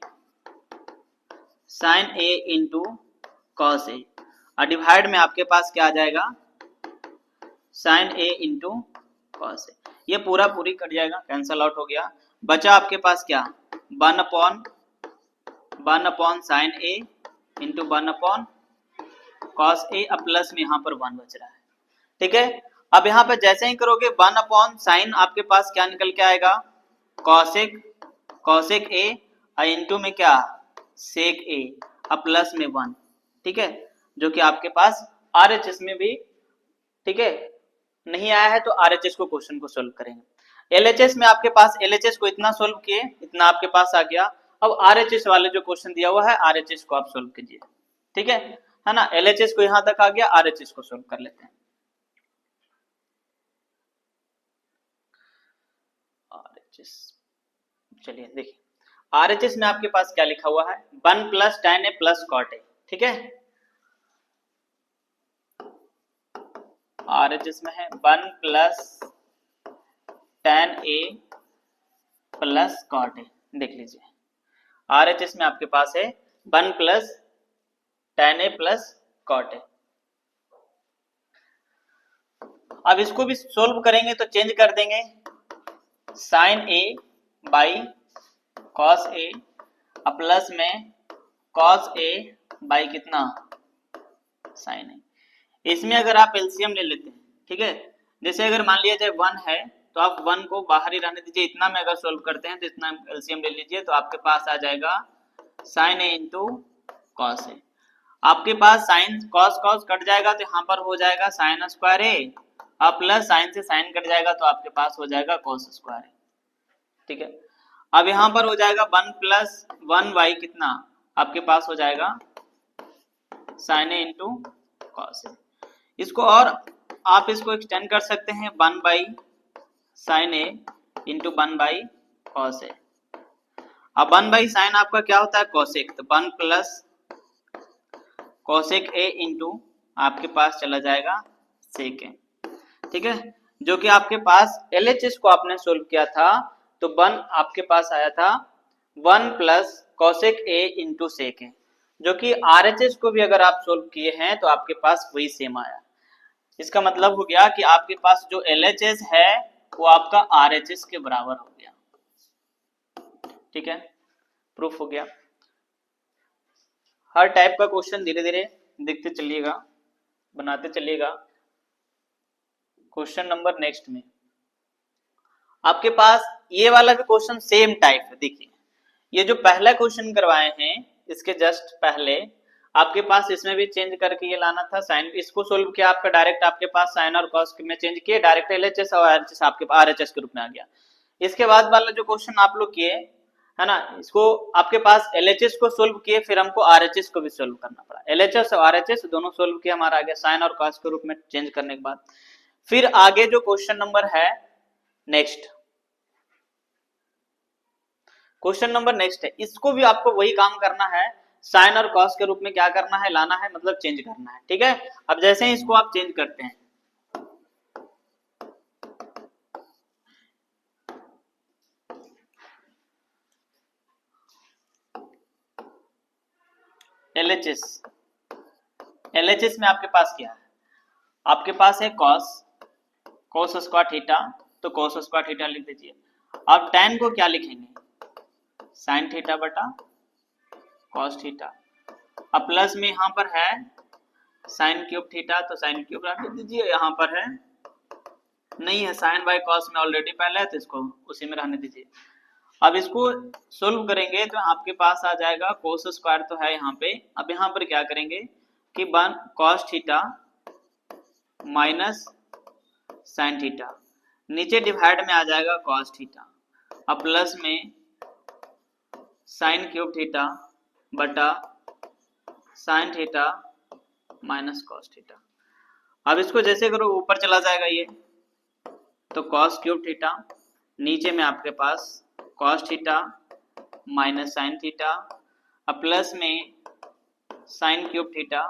sine a into cos a, और डिवाइड में आपके पास क्या आ जाएगा sine a into cos a। ये पूरा पूरी कट जाएगा, कैंसल आउट हो गया, बचा आपके पास क्या 1 upon sine a into 1 upon cos a, अब प्लस में यहाँ पर 1 बच रहा है। ठीक है, अब यहाँ पे जैसे ही करोगे 1 अपॉन साइन आपके पास क्या निकल के आएगा कॉसेक a इंटू में क्या सेक a, अब प्लस में 1। ठीक है, जो कि आपके पास RHS में भी ठीक है नहीं आया है, तो RHS को क्वेश्चन को सोल्व करेंगे। LHS में आपके पास LHS को इतना सोल्व किए, इतना आपके पास आ गया। अब RHS वाले जो क्वेश्चन दिया हुआ है RHS को आप सोल्व कीजिए। ठीक है ना, LHS को यहां तक आ गया, RHS को सोल्व कर लेते हैं। RHS चलिए देखिए, RHS में आपके पास क्या लिखा हुआ है 1 plus tan a plus cot a। ठीक है, RHS में है 1 plus tan a plus cot a। देख लीजिए RHS में आपके पास है 1 plus tan a plus cot a। अब इसको भी सोल्व करेंगे तो चेंज कर देंगे sine a by cos a, अब प्लस में कॉस a बाई कितना साइन a। इसमें अगर आप एलसीएम ले लेते हैं, ठीक है, जैसे अगर मान लिया जाए 1 है तो आप 1 को बाहर ही रहने दीजिए, इतना में अगर सोल्व करते हैं तो इतना एलसीएम ले लीजिए, तो आपके पास आ जाएगा sine a into cos a। आपके पास साइन कॉस कॉस कट जाएगा तो यहाँ पर हो जाएगा साइन स्क्वायर a, अब प्लस साइन से साइन कट जाएगा तो आपके पास हो जाएगा कॉस स्क्वायर a। ठीक है, अब यहाँ पर हो जाएगा 1 प्लस 1 बाई कितना आपके पास हो जाएगा sine a into cos a। इसको और आप इसको एक्सटेंड कर सकते हैं 1 by sine a into 1 by cos a। अब 1 बाई साइन आपका क्या होता है कोसेक, तो 1 प्लस कोसेक a इंटू आपके पास चला जाएगा सेक a। ठीक है, जो कि आपके पास LHS को आपने सोल्व किया था तो 1 आपके पास आया था 1 plus cosec a into sec a, जो कि RHS को भी अगर आप सोल्व किए हैं तो आपके पास वही सेम आया। इसका मतलब हो गया कि आपके पास जो LHS है वो आपका RHS के बराबर हो गया। ठीक है, प्रूफ हो गया। हर टाइप का क्वेश्चन धीरे धीरे देखते चलिएगा, बनाते चलिएगा। क्वेश्चन नंबर नेक्स्ट में आपके पास ये वाला भी क्वेश्चन सेम टाइप है। देखिए, ये जो पहला क्वेश्चन करवाए हैं इसके जस्ट पहले आपके पास इसमें भी चेंज करके ये लाना था साइन, इसको सोल्व किया आपका डायरेक्ट आपके पास साइन और कॉस में चेंज किए, डायरेक्ट LHS और RHS आपके RHS के रूप में आ गया। इसके बाद वाला जो क्वेश्चन आप लोग किए है ना, इसको आपके पास LHS को सोल्व किए, फिर हमको RHS को भी सोल्व करना पड़ा। LHS और RHS दोनों सोल्व किया, हमारा आ गया साइन और कॉस के रूप में चेंज करने के बाद। फिर आगे जो क्वेश्चन नंबर है नेक्स्ट, क्वेश्चन नंबर नेक्स्ट है, इसको भी आपको वही काम करना है, साइन और कॉस के रूप में क्या करना है लाना है, मतलब चेंज करना है। ठीक है, अब जैसे ही इसको आप चेंज करते हैं LHS, LHS में आपके पास क्या है, आपके पास है cos स्क्वायर थीटा, तो cos स्क्वायर थीटा लिख दीजिए। अब tan को क्या लिखेंगे, sin थीटा बटा cos थीटा। अब प्लस में यहाँ पर है sin क्यूब थीटा, तो sin क्यूब रख दीजिए। यहाँ पर है नहीं है, साइन बाय कॉस में ऑलरेडी पहले है, तो इसको उसी में रहने दीजिए। अब इसको सोल्व करेंगे तो आपके पास आ जाएगा कोस स्क्वायर तो है यहाँ पे। अब यहाँ पर क्या करेंगे कि one cos theta minus sine theta, नीचे डिवाइड में आ जाएगा कॉस थीटा, अब प्लस में साइन क्यूब थीटा बटा sign theta minus cos theta. अब इसको जैसे करो ऊपर चला जाएगा ये, तो कॉस क्यूब थीटा, नीचे में आपके पास cos theta minus sine theta, अब प्लस में साइन क्यूब थीटा,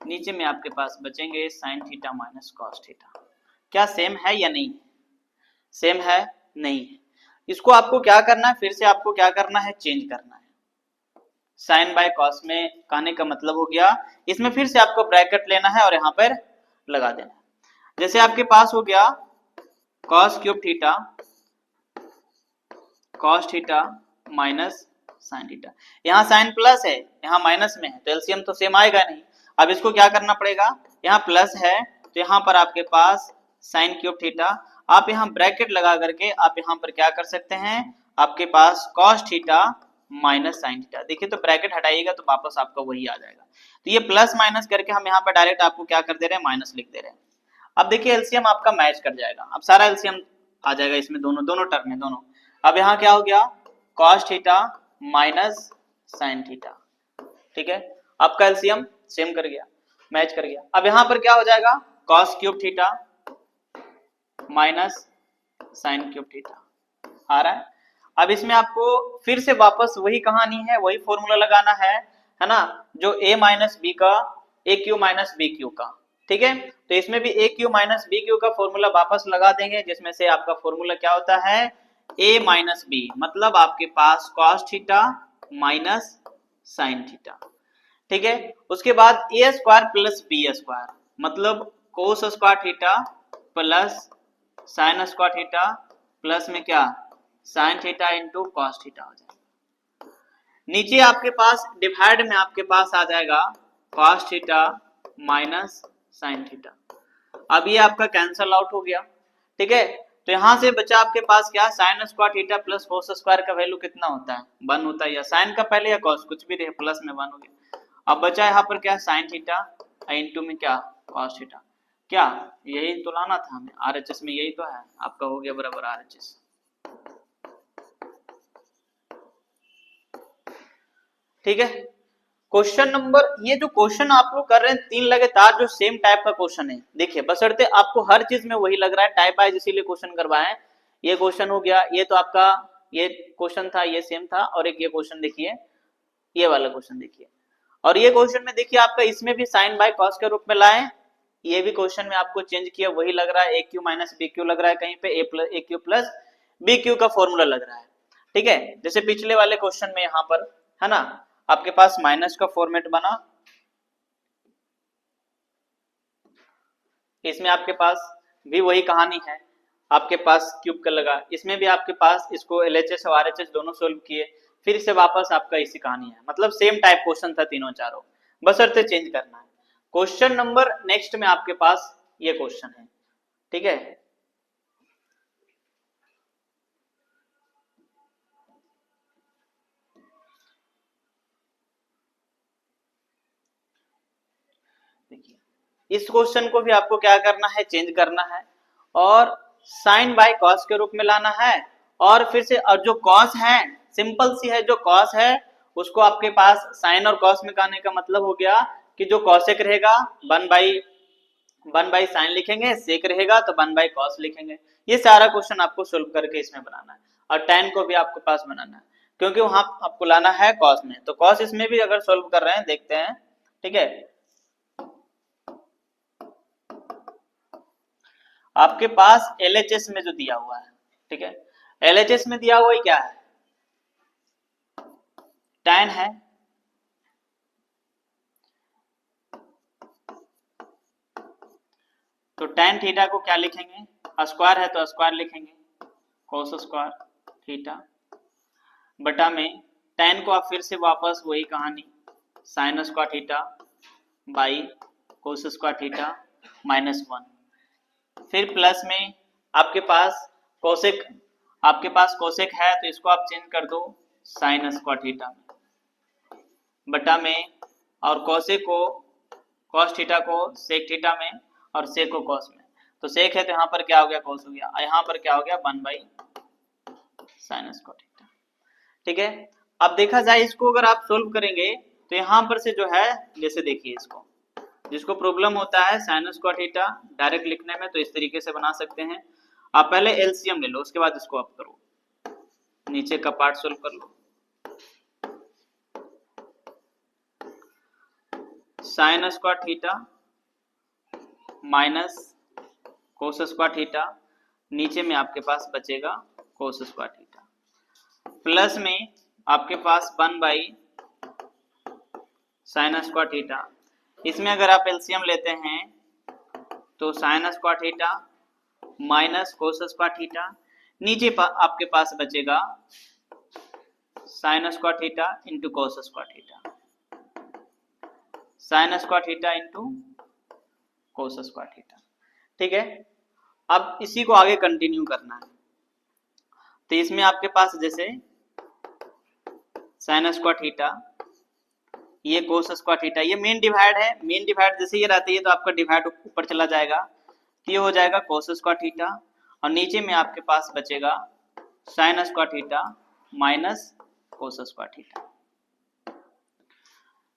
नीचे में आपके पास बचेंगे sine theta minus cos theta. क्या सेम है या नहीं, सेम है नहीं है। इसको आपको क्या करना है, फिर से आपको क्या करना है, चेंज करना है। साइन बाय कॉस में कहने का मतलब हो गया, इसमें फिर से आपको ब्रैकेट लेना है और यहाँ पर लगा देना है। जैसे आपके पास हो गया cos cube theta cos theta minus sine theta, यहाँ साइन प्लस है यहाँ माइनस में है, तो एलसीएम तो सेम आएगा नहीं। अब इसको क्या करना पड़ेगा, यहाँ प्लस है तो यहाँ पर आपके पास साइन क्यूब थीटा, आप यहाँ ब्रैकेट लगा करके आप यहाँ पर क्या कर सकते हैं, आपके पास cos theta minus sine theta. देखिए तो ब्रैकेट हटाइएगा तो वापस आपका वही आ जाएगा। तो ये प्लस माइनस करके हम यहाँ पर डायरेक्ट आपको क्या कर दे रहे हैं, माइनस लिख दे रहे हैं। अब देखिए एलसीएम आपका मैच कर जाएगा, अब सारा एलसीएम आ जाएगा इसमें, दोनों टर्म में दोनों। अब यहाँ क्या हो गया, cos theta minus sine theta, ठीक है, आपका एलसीएम सेम कर गया, मैच कर गया। अब यहाँ पर क्या हो जाएगा, cos cube theta minus sine cube theta आ रहा है। अब इसमें आपको फिर से वापस वही कहानी है, वही फॉर्मूला लगाना है ना, जो a माइनस बी का ए क्यू माइनस बी क्यू का, ठीक है। तो इसमें भी ए क्यू माइनस बी क्यू का फॉर्मूला वापस लगा देंगे, जिसमें से आपका फॉर्मूला क्या होता है, a माइनस बी, मतलब आपके पास cos theta minus sine theta, ठीक है। उसके बाद A square plus B square, मतलब cos square theta plus sine square theta plus में क्या sine theta into cos theta हो जाएगा। नीचे आपके पास डिवाइड में आपके पास आ जाएगा cos theta minus sine theta. अब ये आपका कैंसल आउट हो गया, ठीक है। तो यहां से बचा आपके पास क्या, sign square theta plus cos square का वैल्यू कितना होता है, 1 होता है, या साइन का पहले या कॉस कुछ भी रहे, प्लस में 1 हो गया। अब बचा यहाँ पर क्या, साइन थीटा इंटू में क्या कॉस थीटा, क्या यही तो लाना था हमें, आरएचएस में यही तो है आपका, हो गया बराबर आरएचएस। ठीक है, क्वेश्चन नंबर, ये जो क्वेश्चन आप लोग कर रहे हैं 3 लगातार जो सेम टाइप का क्वेश्चन है, देखिए बशर्ते आपको हर चीज में वही लग रहा है, टाइप वाइज इसीलिए क्वेश्चन करवाएं। ये क्वेश्चन हो गया, ये तो आपका ये क्वेश्चन था, ये सेम था, और एक ये क्वेश्चन देखिए, ये वाला क्वेश्चन देखिए, और ये क्वेश्चन में देखिए आपका इसमें भी साइन बाय कॉस के रूप में लाए, ये भी क्वेश्चन में आपको चेंज किया, वही लग रहा है, a cube minus B Q लग रहा है, कहीं पे ए क्यू प्लस बी क्यू का फॉर्मूला लग रहा है, ठीक है। जैसे पिछले वाले क्वेश्चन में यहाँ पर है ना, आपके पास माइनस का फॉर्मेट बना, इसमें आपके पास भी वही कहानी है, आपके पास क्यूब का लगा, इसमें भी आपके पास इसको एलएचएस और आरएचएस दोनों सोल्व किए, फिर से वापस आपका इसी कहानी है, मतलब सेम टाइप क्वेश्चन था तीनों चारों, बशर्ते चेंज करना है। क्वेश्चन नंबर नेक्स्ट में आपके पास ये क्वेश्चन है, ठीक है। देखिए इस क्वेश्चन को भी आपको क्या करना है, चेंज करना है, और साइन बाय कॉस के रूप में लाना है, और फिर से और जो कॉस है सिंपल सी है, जो कॉस है उसको आपके पास साइन और कॉस में कहने का मतलब हो गया कि जो कॉसेक रहेगा 1 बाई साइन लिखेंगे, सेक रहेगा तो 1 बाई कॉस लिखेंगे। ये सारा क्वेश्चन आपको सोल्व करके इसमें बनाना है, और tan को भी आपके पास बनाना है, क्योंकि वहां आपको लाना है कॉस में, तो कॉस इसमें भी अगर सोल्व कर रहे हैं, देखते हैं, ठीक है। आपके पास एलएचएस में जो दिया हुआ है, ठीक है, एलएचएस में दिया हुआ क्या है, tan है, तो tan थीटा को क्या लिखेंगे, स्क्वायर है तो स्क्वायर लिखेंगे, cos स्क्वायर थीटा बटा में tan को आप फिर से वापस वही कहानी sin square theta by cos square theta -1, फिर प्लस में आपके पास कोसेक है तो इसको आप चेंज कर दो sin स्क्वायर थीटा में बटा में, और कोसेक को cos थीटा को sec थीटा में और sec को cos में, तो sec है तो यहाँ पर क्या हो गया cos हो गया, यहाँ पर क्या हो गया 1/sin स्क्वायर थीटा। ठीक है, अब देखा जाए इसको अगर आप सोल्व करेंगे तो यहाँ पर से जो है, जैसे देखिए इसको, जिसको प्रॉब्लम होता है sin स्क्वायर थीटा डायरेक्ट लिखने में तो इस तरीके से बना सकते हैं। आप पहले एलसीएम ले लो, उसके बाद इसको आप करो, नीचे का पार्ट सोल्व कर लो। sin square theta minus cos square theta, नीचे में आपके पास बचेगा cos स्क्वायर थीटा, प्लस में आपके पास 1/sin स्क्वायर थीटा, इसमें अगर आप एलसीएम लेते हैं तो sin square theta minus cos square theta, नीचे आपके पास बचेगा sin square theta into cos square theta, sin square theta into cos square theta. ठीक है, अब इसी को आगे कंटिन्यू करना है, तो इसमें आपके पास जैसे sin स्क्वायर थीटा, ये cos स्क्वायर थीटा, ये मेन डिवाइड है, मेन डिवाइड जैसे ये रहती है तो आपका डिवाइड ऊपर चला जाएगा, तो ये हो जाएगा cos स्क्वायर थीटा, और नीचे में आपके पास बचेगा sin square theta minus cos square theta.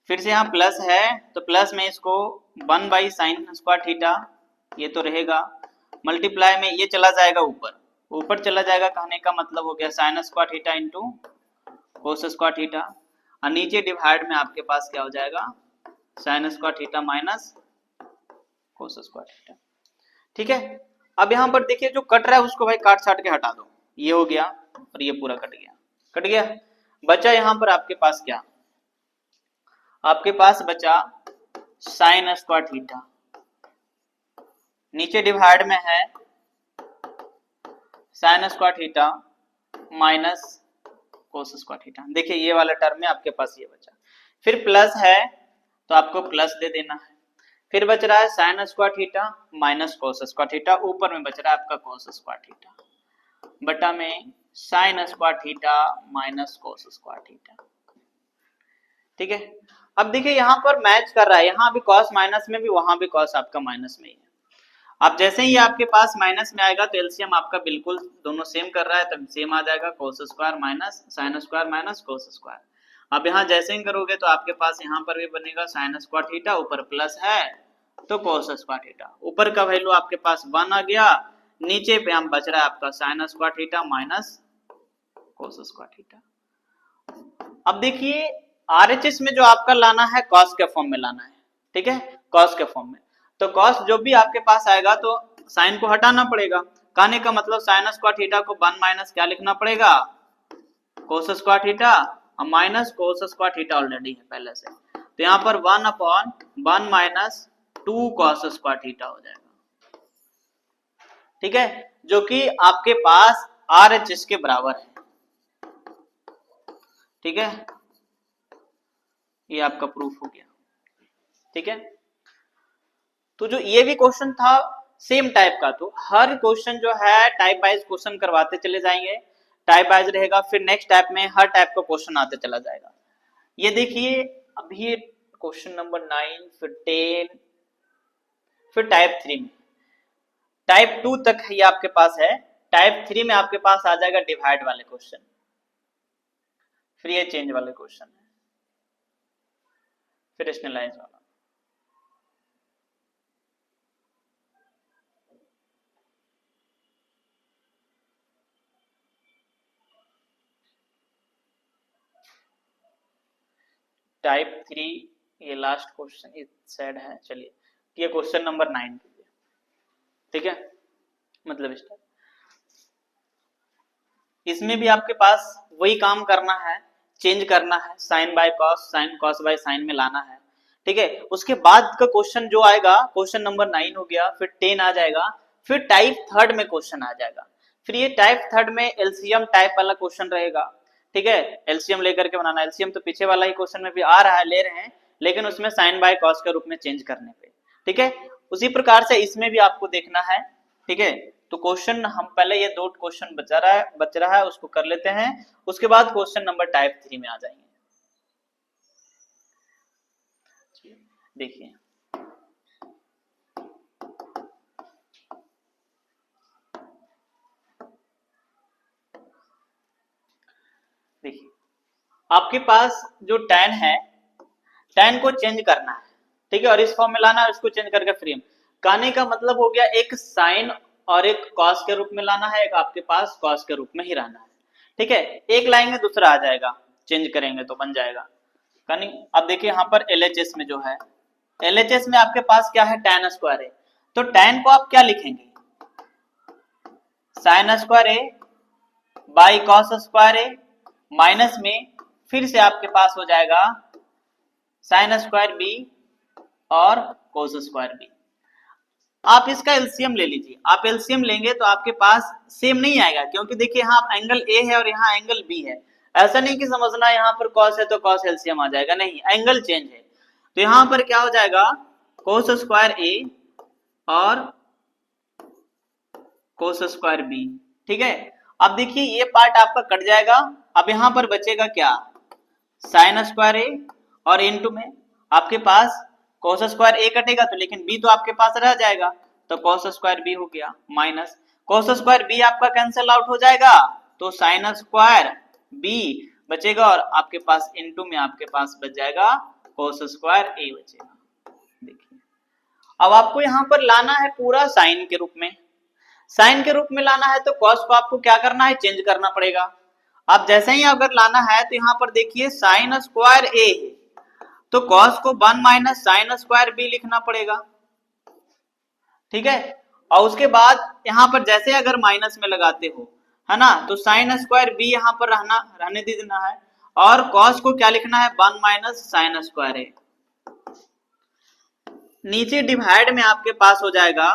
फिर से यहाँ प्लस है तो प्लस में इसको 1/sin स्क्वायर थीटा, ये तो रहेगा, मल्टीप्लाई में ये चला जाएगा ऊपर चला जाएगा, कहने का मतलब हो गया sin square theta into cos square theta, और नीचे डिवाइड में आपके पास क्या हो जाएगा sin square theta minus cos square theta. ठीक है, अब यहाँ पर देखिए जो कट रहा है उसको भाई काट छाट के हटा दो, ये हो गया और ये पूरा कट गया, बचा यहाँ पर आपके पास क्या, आपके पास बचा sin स्क्वायर थीटा, नीचे डिवाइड में है sin square theta minus cos square theta, देखिए ये वाला टर्म में आपके पास ये बचा, फिर प्लस है तो आपको प्लस दे देना है, फिर बच रहा है sin square theta minus cos square theta, ऊपर में बच रहा है आपका cos स्क्वायर थीटा बटा में sin square theta minus cos square theta. ठीक है, अब देखिए यहाँ पर मैच कर रहा है, यहाँ भी cos माइनस में भी, वहां भी cos आपका माइनस में ही है। अब जैसे ही आपके पास माइनस में आएगा तो एलसीएम आपका बिल्कुल दोनों सेम कर रहा है, तब सेम आ जाएगा cos square minus sin square minus cos square. अब यहाँ जैसे ही करोगे तो आपके पास यहाँ पर भी बनेगा sin स्क्वायर थीटा, ऊपर प्लस है तो cos स्क्वायर थीटा, ऊपर का वैल्यू आपके पास 1 आ गया, नीचे पे हम बच रहा है आपका sin square theta minus cos square theta. अब देखिए आरएचएस में जो आपका लाना है cos के फॉर्म में लाना है, ठीक है, cos के फॉर्म में, तो cos जो भी आपके पास आएगा तो sin को हटाना पड़ेगा, कहने का मतलब sin स्क्वायर थीटा को 1 माइनस क्या लिखना पड़ेगा cos स्क्वायर थीटा, और minus cos square theta already है पहले से, तो यहाँ पर 1/1 माइनस 2 cos स्क्वायर थीटा हो जाएगा। ठीक है, जो कि आपके पास आरएचएस के बराबर है। ठीक है, ये आपका प्रूफ हो गया। ठीक है, तो जो ये भी क्वेश्चन था सेम टाइप का, तो हर क्वेश्चन जो है टाइप वाइज क्वेश्चन करवाते चले जाएंगे, टाइप वाइज रहेगा, फिर नेक्स्ट टाइप में हर टाइप का क्वेश्चन आते चला जाएगा। ये देखिए अभी क्वेश्चन नंबर 9, फिर 10, फिर टाइप 3 में, टाइप 2 तक ये आपके पास है, टाइप 3 में आपके पास आ जाएगा डिवाइड वाले क्वेश्चन, फिर ये चेंज वाले क्वेश्चन है, फिर रेशनलाइज वाला। टाइप 3 ये लास्ट क्वेश्चन इस साइड है, चलिए ये क्वेश्चन नंबर 9 कीजिए। ठीक है, मतलब इस टाइप, इसमें भी आपके पास वही काम करना है, चेंज करना है, sine by cos, sine cos by sine में लाना है, ठीक है। उसके बाद का क्वेश्चन जो आएगा क्वेश्चन नंबर 9 हो गया, फिर 10 आ जाएगा, फिर टाइप थर्ड में क्वेश्चन आ जाएगा। फिर ये टाइप थर्ड में एलसीएम टाइप वाला क्वेश्चन रहेगा, ठीक है। एलसीएम लेकर के बनाना, एलसीएम तो पीछे वाला ही क्वेश्चन में भी आ रहा है, ले रहे हैं, लेकिन उसमें साइन बाय कॉस के रूप में चेंज करने पे, ठीक है। उसी प्रकार से इसमें भी आपको देखना है, ठीक है। तो क्वेश्चन हम पहले ये 2 क्वेश्चन बच रहा है उसको कर लेते हैं, उसके बाद क्वेश्चन नंबर टाइप 3 में आ जाएंगे। देखिए देखिए आपके पास जो tan है, tan को चेंज करना है, ठीक है, और इस फॉर्म में लाना है, इसको चेंज करके फ्री में। कहने का मतलब हो गया एक साइन और एक कॉस के रूप में लाना है, एक आपके पास कॉस के रूप में ही रहना है, ठीक है। एक लाएंगे दूसरा आ जाएगा, चेंज करेंगे तो बन जाएगा। अब देखिए यहाँ पर LHS में जो है, LHS में आपके पास क्या है, tan स्क्वायर है, तो tan को आप क्या लिखेंगे, sine square A by cos square A, minus में फिर से आपके पास हो जाएगा साइन स्क्वायर बी और कोस स्क्वायर बी। आप इसका एलसीएम ले लीजिए, आप एलसीएम लेंगे तो आपके पास सेम नहीं आएगा, क्योंकि देखिए यहाँ एंगल ए है और यहाँ एंगल बी है। ऐसा नहीं कि समझना यहाँ पर कॉस है तो कॉस एलसीएम आ जाएगा, नहीं, एंगल चेंज है। तो यहाँ पर क्या हो जाएगा, कोस स्क्वायर ए और कोस स्क्वायर बी, ठीक है। अब देखिए ये पार्ट आपका कट जाएगा, अब यहाँ पर बचेगा क्या, साइन स्क्वायर ए, और इनटू में आपके पास कोस स्क्वायर ए कटेगा तो, लेकिन बी तो आपके पास रह जाएगा, तो कोस स्क्वायर बी हो गया, माइनस कोस स्क्वायर बी आपका कैंसिल आउट हो जाएगा, तो साइन स्क्वायर बी बचेगा, और आपके पास इनटू में आपके पास बच जाएगा कोस स्क्वायर ए बचेगा। देखिए अब आपको यहाँ पर लाना है पूरा साइन के रूप में, साइन के रूप में लाना है तो कॉस को आपको क्या करना है, चेंज करना पड़ेगा। अब जैसे ही अगर लाना है तो यहाँ पर देखिए साइन स्क्वायर ए है, तो कॉस को 1 माइनस साइन स्क्वायर बी लिखना पड़ेगा, ठीक है। और उसके बाद यहाँ पर जैसे अगर माइनस में लगाते हो, है ना, तो साइन स्क्वायर बी यहाँ पर रहने देना है, और कॉस को क्या लिखना है, 1 माइनस साइन स्क्वायर ए। नीचे डिवाइड में आपके पास हो जाएगा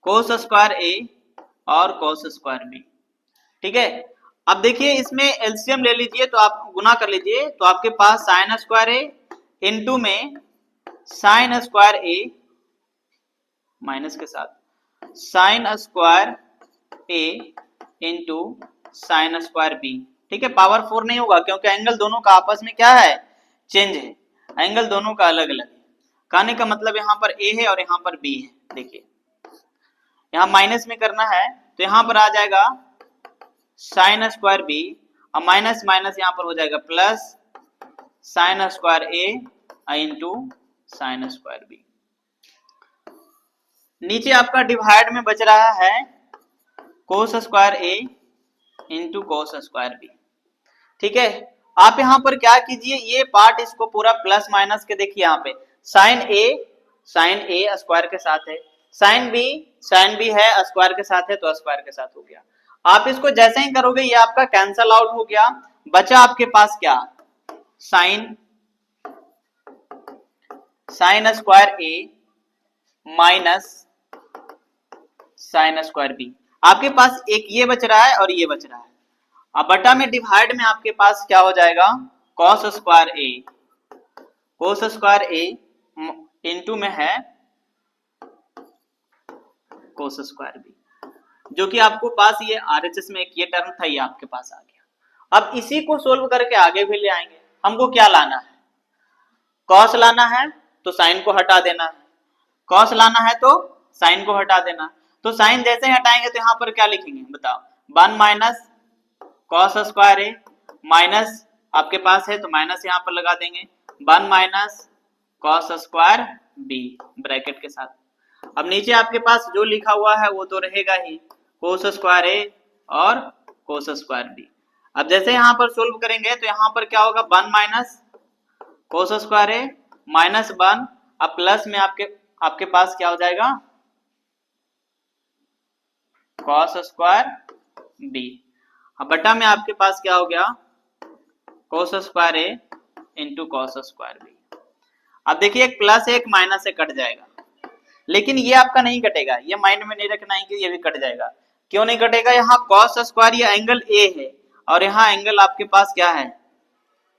कोस स्क्वायर ए और कोस स्क्वायर बी, ठीक है। अब देखिए इसमें एलसीएम ले लीजिए, तो आप गुना कर लीजिए, तो आपके पास साइन स्क्वायर ए इनटू में साइन स्क्वायर ए माइनस के साथ sine square A into sine square B, ठीक है। पावर 4 नहीं होगा क्योंकि एंगल दोनों का आपस में क्या है, चेंज है, एंगल दोनों का अलग अलग है। कहने का मतलब यहाँ पर ए है और यहाँ पर बी है। देखिए यहाँ माइनस में करना है तो यहाँ पर आ जाएगा साइन स्क्वायर बी, और माइनस माइनस यहाँ पर हो जाएगा plus sine square A into sine square B. नीचे आपका डिवाइड में बच रहा है cos square A into cos square B, ठीक है। आप यहाँ पर क्या कीजिए, ये पार्ट इसको पूरा प्लस माइनस के देखिए, यहाँ पे साइन ए स्क्वायर के साथ है, साइन बी है स्क्वायर के साथ है, तो स्क्वायर के साथ हो गया। आप इसको जैसे ही करोगे ये आपका कैंसल आउट हो गया, बचा आपके पास क्या, साइन स्क्वायर ए माइनस साइन स्क्वायर बी। आपके पास एक ये बच रहा है और ये बच रहा है। अब बटा में डिवाइड में आपके पास क्या हो जाएगा, कॉस स्क्वायर ए इंटू में है कोस स्क्वायर बी, जो कि आपको पास ये आरएचएस में एक ये टर्म था, ये आपके पास आ गया। अब इसी को सोल्व करके आगे भी ले आएंगे। हमको क्या लाना है, कॉस लाना है तो साइन को हटा देना है, कॉस लाना है तो साइन को हटा देना। तो साइन जैसे ही हटाएंगे तो यहाँ पर क्या लिखेंगे बताओ, 1 माइनस कॉस स्क्वायर ए माइनस आपके पास है तो माइनस यहाँ पर लगा देंगे 1 minus cos square b bracket के साथ। अब नीचे आपके पास जो लिखा हुआ है वो तो रहेगा ही, कोस स्क्वायर ए और कोस स्क्वायर बी। अब जैसे यहाँ पर सोल्व करेंगे तो यहाँ पर क्या होगा, 1 माइनस कोस स्क्वायर ए माइनस 1, अब प्लस में आपके पास क्या हो जाएगा, कॉस स्क्वायर बी। अब बटा में आपके पास क्या हो गया, कोस square A into cos square B. अब देखिए एक प्लस एक माइनस से कट जाएगा, लेकिन ये आपका नहीं कटेगा, ये माइंड में नहीं रखना है कि ये भी कट जाएगा। क्यों नहीं कटेगा? यहाँ कॉस स्क्वायर ये एंगल ए है और यहाँ एंगल आपके पास क्या है,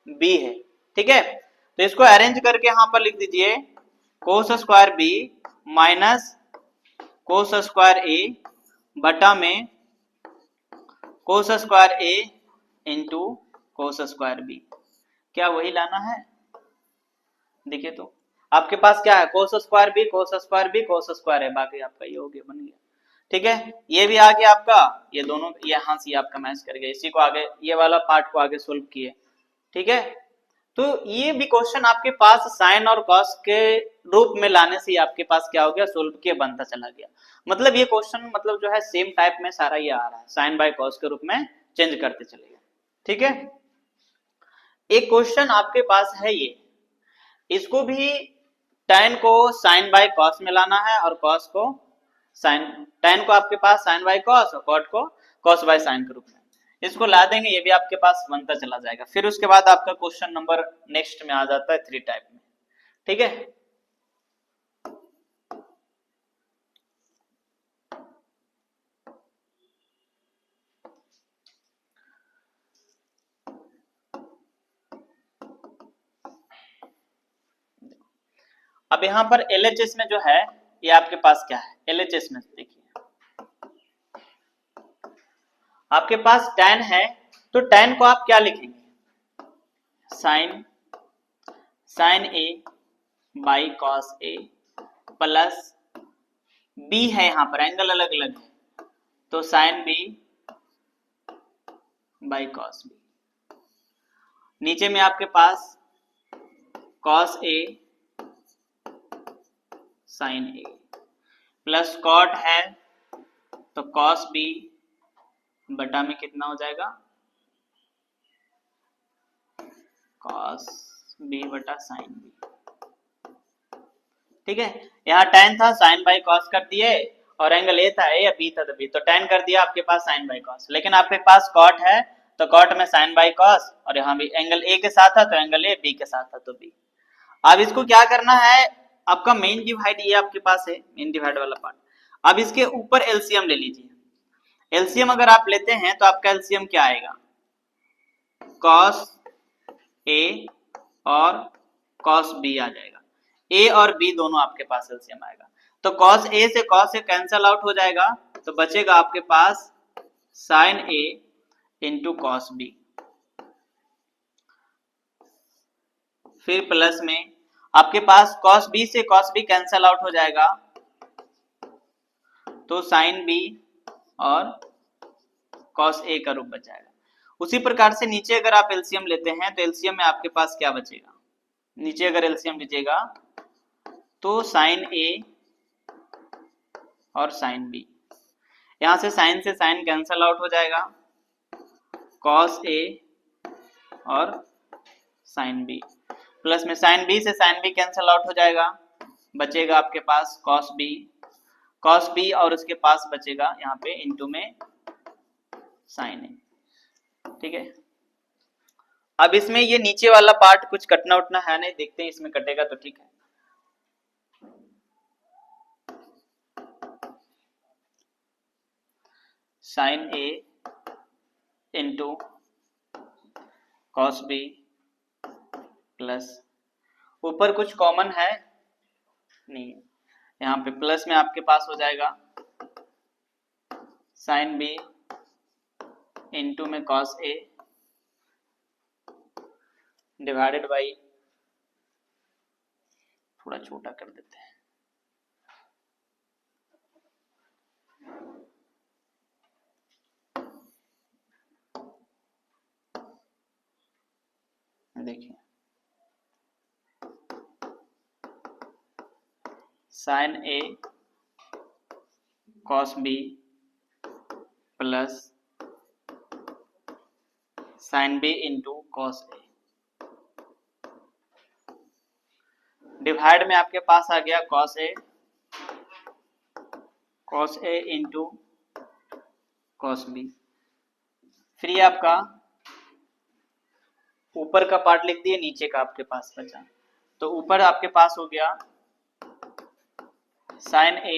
बी है। ठीक है, तो इसको अरेंज करके यहाँ पर लिख दीजिए cos square B minus cos square A बटा में cos square A into cos square B. क्या वही लाना है? देखिए तो आपके पास क्या है, cos square b cos square b cos square है, बाकी आपका ये हो गया, बन गया। ठीक है, ये भी आ गया आपका, ये दोनों यहाँ से आपका मैच कर गया, इसी को आगे ये वाला पार्ट को आगे सोल्व किए। ठीक है, तो ये भी क्वेश्चन आपके पास साइन और कॉस के रूप में लाने से आपके पास क्या हो गया, सोल्व किया बनता चला गया। मतलब ये क्वेश्चन मतलब जो है सेम टाइप में सारा ये आ रहा है, साइन बाय कॉस के रूप में चेंज करते चले गए। ठीक है, एक क्वेश्चन आपके पास है ये, इसको भी tan को साइन बाय कॉस में लाना है और कॉस को साइन, tan को आपके पास साइन बाय कॉस और कॉट को कॉस बाय साइन के रूप में, इसको ला देंगे, ये भी आपके पास बनता चला जाएगा। फिर उसके बाद आपका क्वेश्चन नंबर नेक्स्ट में आ जाता है 3 टाइप में। ठीक है, अब यहाँ पर LHS में जो है ये आपके पास क्या है, LHS में देखिए आपके पास tan है, तो tan को आप क्या लिखेंगे, sine a by cos a plus b है, यहाँ पर एंगल अलग अलग है तो sine b by cos b, नीचे में आपके पास cos a sine a plus cot है तो कॉस बी बटा में कितना हो जाएगा, कॉस बी बटा साइन बी। ठीक है, यहाँ tan था साइन बाई कॉस कर दिए और एंगल ए था ए या बी था तो बी, तो tan कर दिया आपके पास साइन बाई कॉस, लेकिन आपके पास कॉट है तो कॉट में साइन बाई कॉस और यहाँ भी एंगल ए के साथ था तो एंगल ए, बी के साथ था तो बी। अब इसको क्या करना है, आपका मेन डिवाइड ये आपके पास है, मेन डिवाइड वाला पार्ट। अब इसके ऊपर एलसीएम ले लीजिए, एलसीएम अगर आप लेते हैं तो आपका एलसीएम क्या आएगा, कॉस ए और कॉस बी आ जाएगा, ए और बी दोनों आपके पास एलसीएम आएगा, तो कॉस ए से कॉस ए कैंसल आउट हो जाएगा तो बचेगा आपके पास साइन ए इंटू कॉस बी, फिर प्लस में आपके पास कॉस बी से कॉस बी कैंसल आउट हो जाएगा तो साइन बी और कॉस ए का रूप बच जाएगा। उसी प्रकार से नीचे अगर आप एलसीएम लेते हैं तो एलसीएम में आपके पास क्या बचेगा, नीचे अगर एलसीएम लीजिएगा तो साइन ए और साइन बी, यहां से साइन कैंसल आउट हो जाएगा, कॉस ए और साइन बी, प्लस में साइन बी से साइन बी कैंसल आउट हो जाएगा, बचेगा आपके पास कॉस बी और उसके पास बचेगा यहाँ पे इंटू में साइन ए। ठीक है, अब इसमें ये नीचे वाला पार्ट कुछ कटना उठना है नहीं, देखते हैं इसमें कटेगा तो ठीक है। साइन ए इंटू कॉस बी प्लस, ऊपर कुछ कॉमन है नहीं, यहाँ पे प्लस में आपके पास हो जाएगा साइन बी इंटू में कॉस ए डिवाइडेड बाई, थोड़ा छोटा कर देते हैं, देखिए sine A cos B plus sine B into cos A, divide में आपके पास आ गया कॉस ए इंटू कॉस बी, फिर ये आपका ऊपर का पार्ट लिख दिए, नीचे का आपके पास बचा, तो ऊपर आपके पास हो गया sine A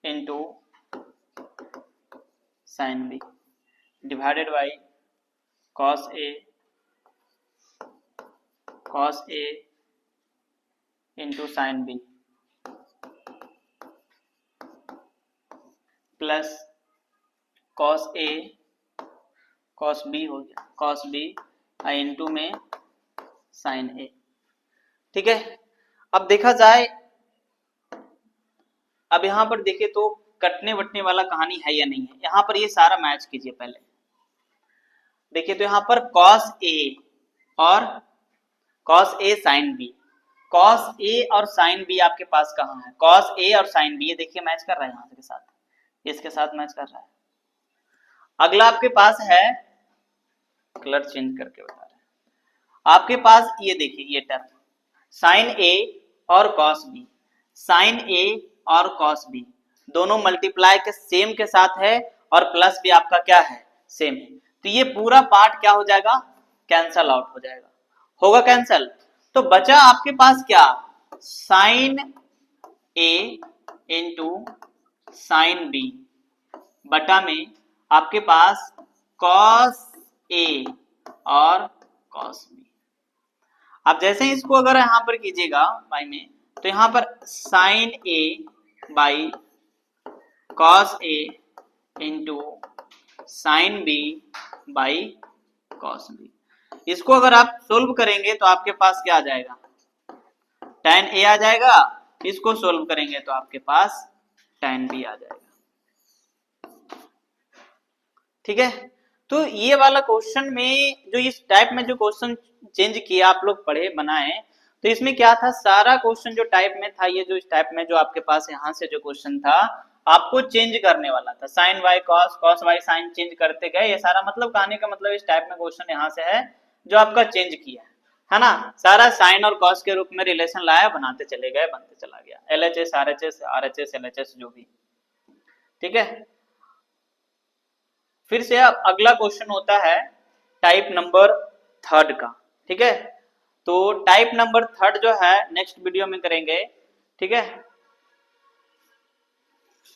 into sine b divided by cos A into sine b plus cos a cos b हो गया, कॉस बी इंटू में साइन ए। ठीक है, अब देखा जाए, अब यहां पर देखे तो कटने वटने वाला कहानी है या नहीं है। यहां पर ये सारा मैच कीजिए। पहले देखिए तो यहां पर कॉस ए और cos a sine B, cos A और साइन बी आपके पास कहाँ है, कॉस ए और साइन बी, ये देखिए मैच कर रहा है यहाँ के साथ, इसके साथ मैच कर रहा है। अगला आपके पास है, कलर चेंज करके बता रहे हैं, आपके पास ये देखिए ये टर्म साइन ए और कॉस बी, साइन ए और कॉस बी दोनों मल्टीप्लाई के सेम के साथ है और प्लस भी आपका क्या है, सेम है। तो ये पूरा पार्ट क्या हो जाएगा, कैंसल आउट हो जाएगा, होगा कैंसल। तो बचा आपके पास क्या, साइन ए इंटू साइन बी बटा में आपके पास कॉस ए और कॉस बी। अब जैसे ही इसको अगर यहां पर कीजिएगा बाई में, तो यहां पर sine a by cos A into sine b by cos b, इसको अगर आप सोल्व करेंगे तो आपके पास क्या आ जाएगा, tan ए आ जाएगा, इसको सोल्व करेंगे तो आपके पास tan बी आ जाएगा। ठीक है, तो ये वाला क्वेश्चन में जो इस टाइप में जो क्वेश्चन चेंज किया आप लोग पढ़े बनाए, तो इसमें क्या था, सारा क्वेश्चन जो टाइप में था, ये जो इस टाइप में जो आपके पास यहाँ से जो क्वेश्चन था आपको चेंज करने वाला था, sine y cos, cos y sine change करते गए, ये सारा मतलब कहने का मतलब इस टाइप में क्वेश्चन यहाँ से है जो आपका चेंज किया है ना, सारा साइन और कॉस के रूप में रिलेशन लाया, बनाते चले गए, बनते चला गया, LHS RHS RHS LHS जो भी। ठीक है, फिर से अब अगला क्वेश्चन होता है टाइप नंबर 3 का। ठीक है, तो टाइप नंबर 3 जो है नेक्स्ट वीडियो में करेंगे। ठीक है।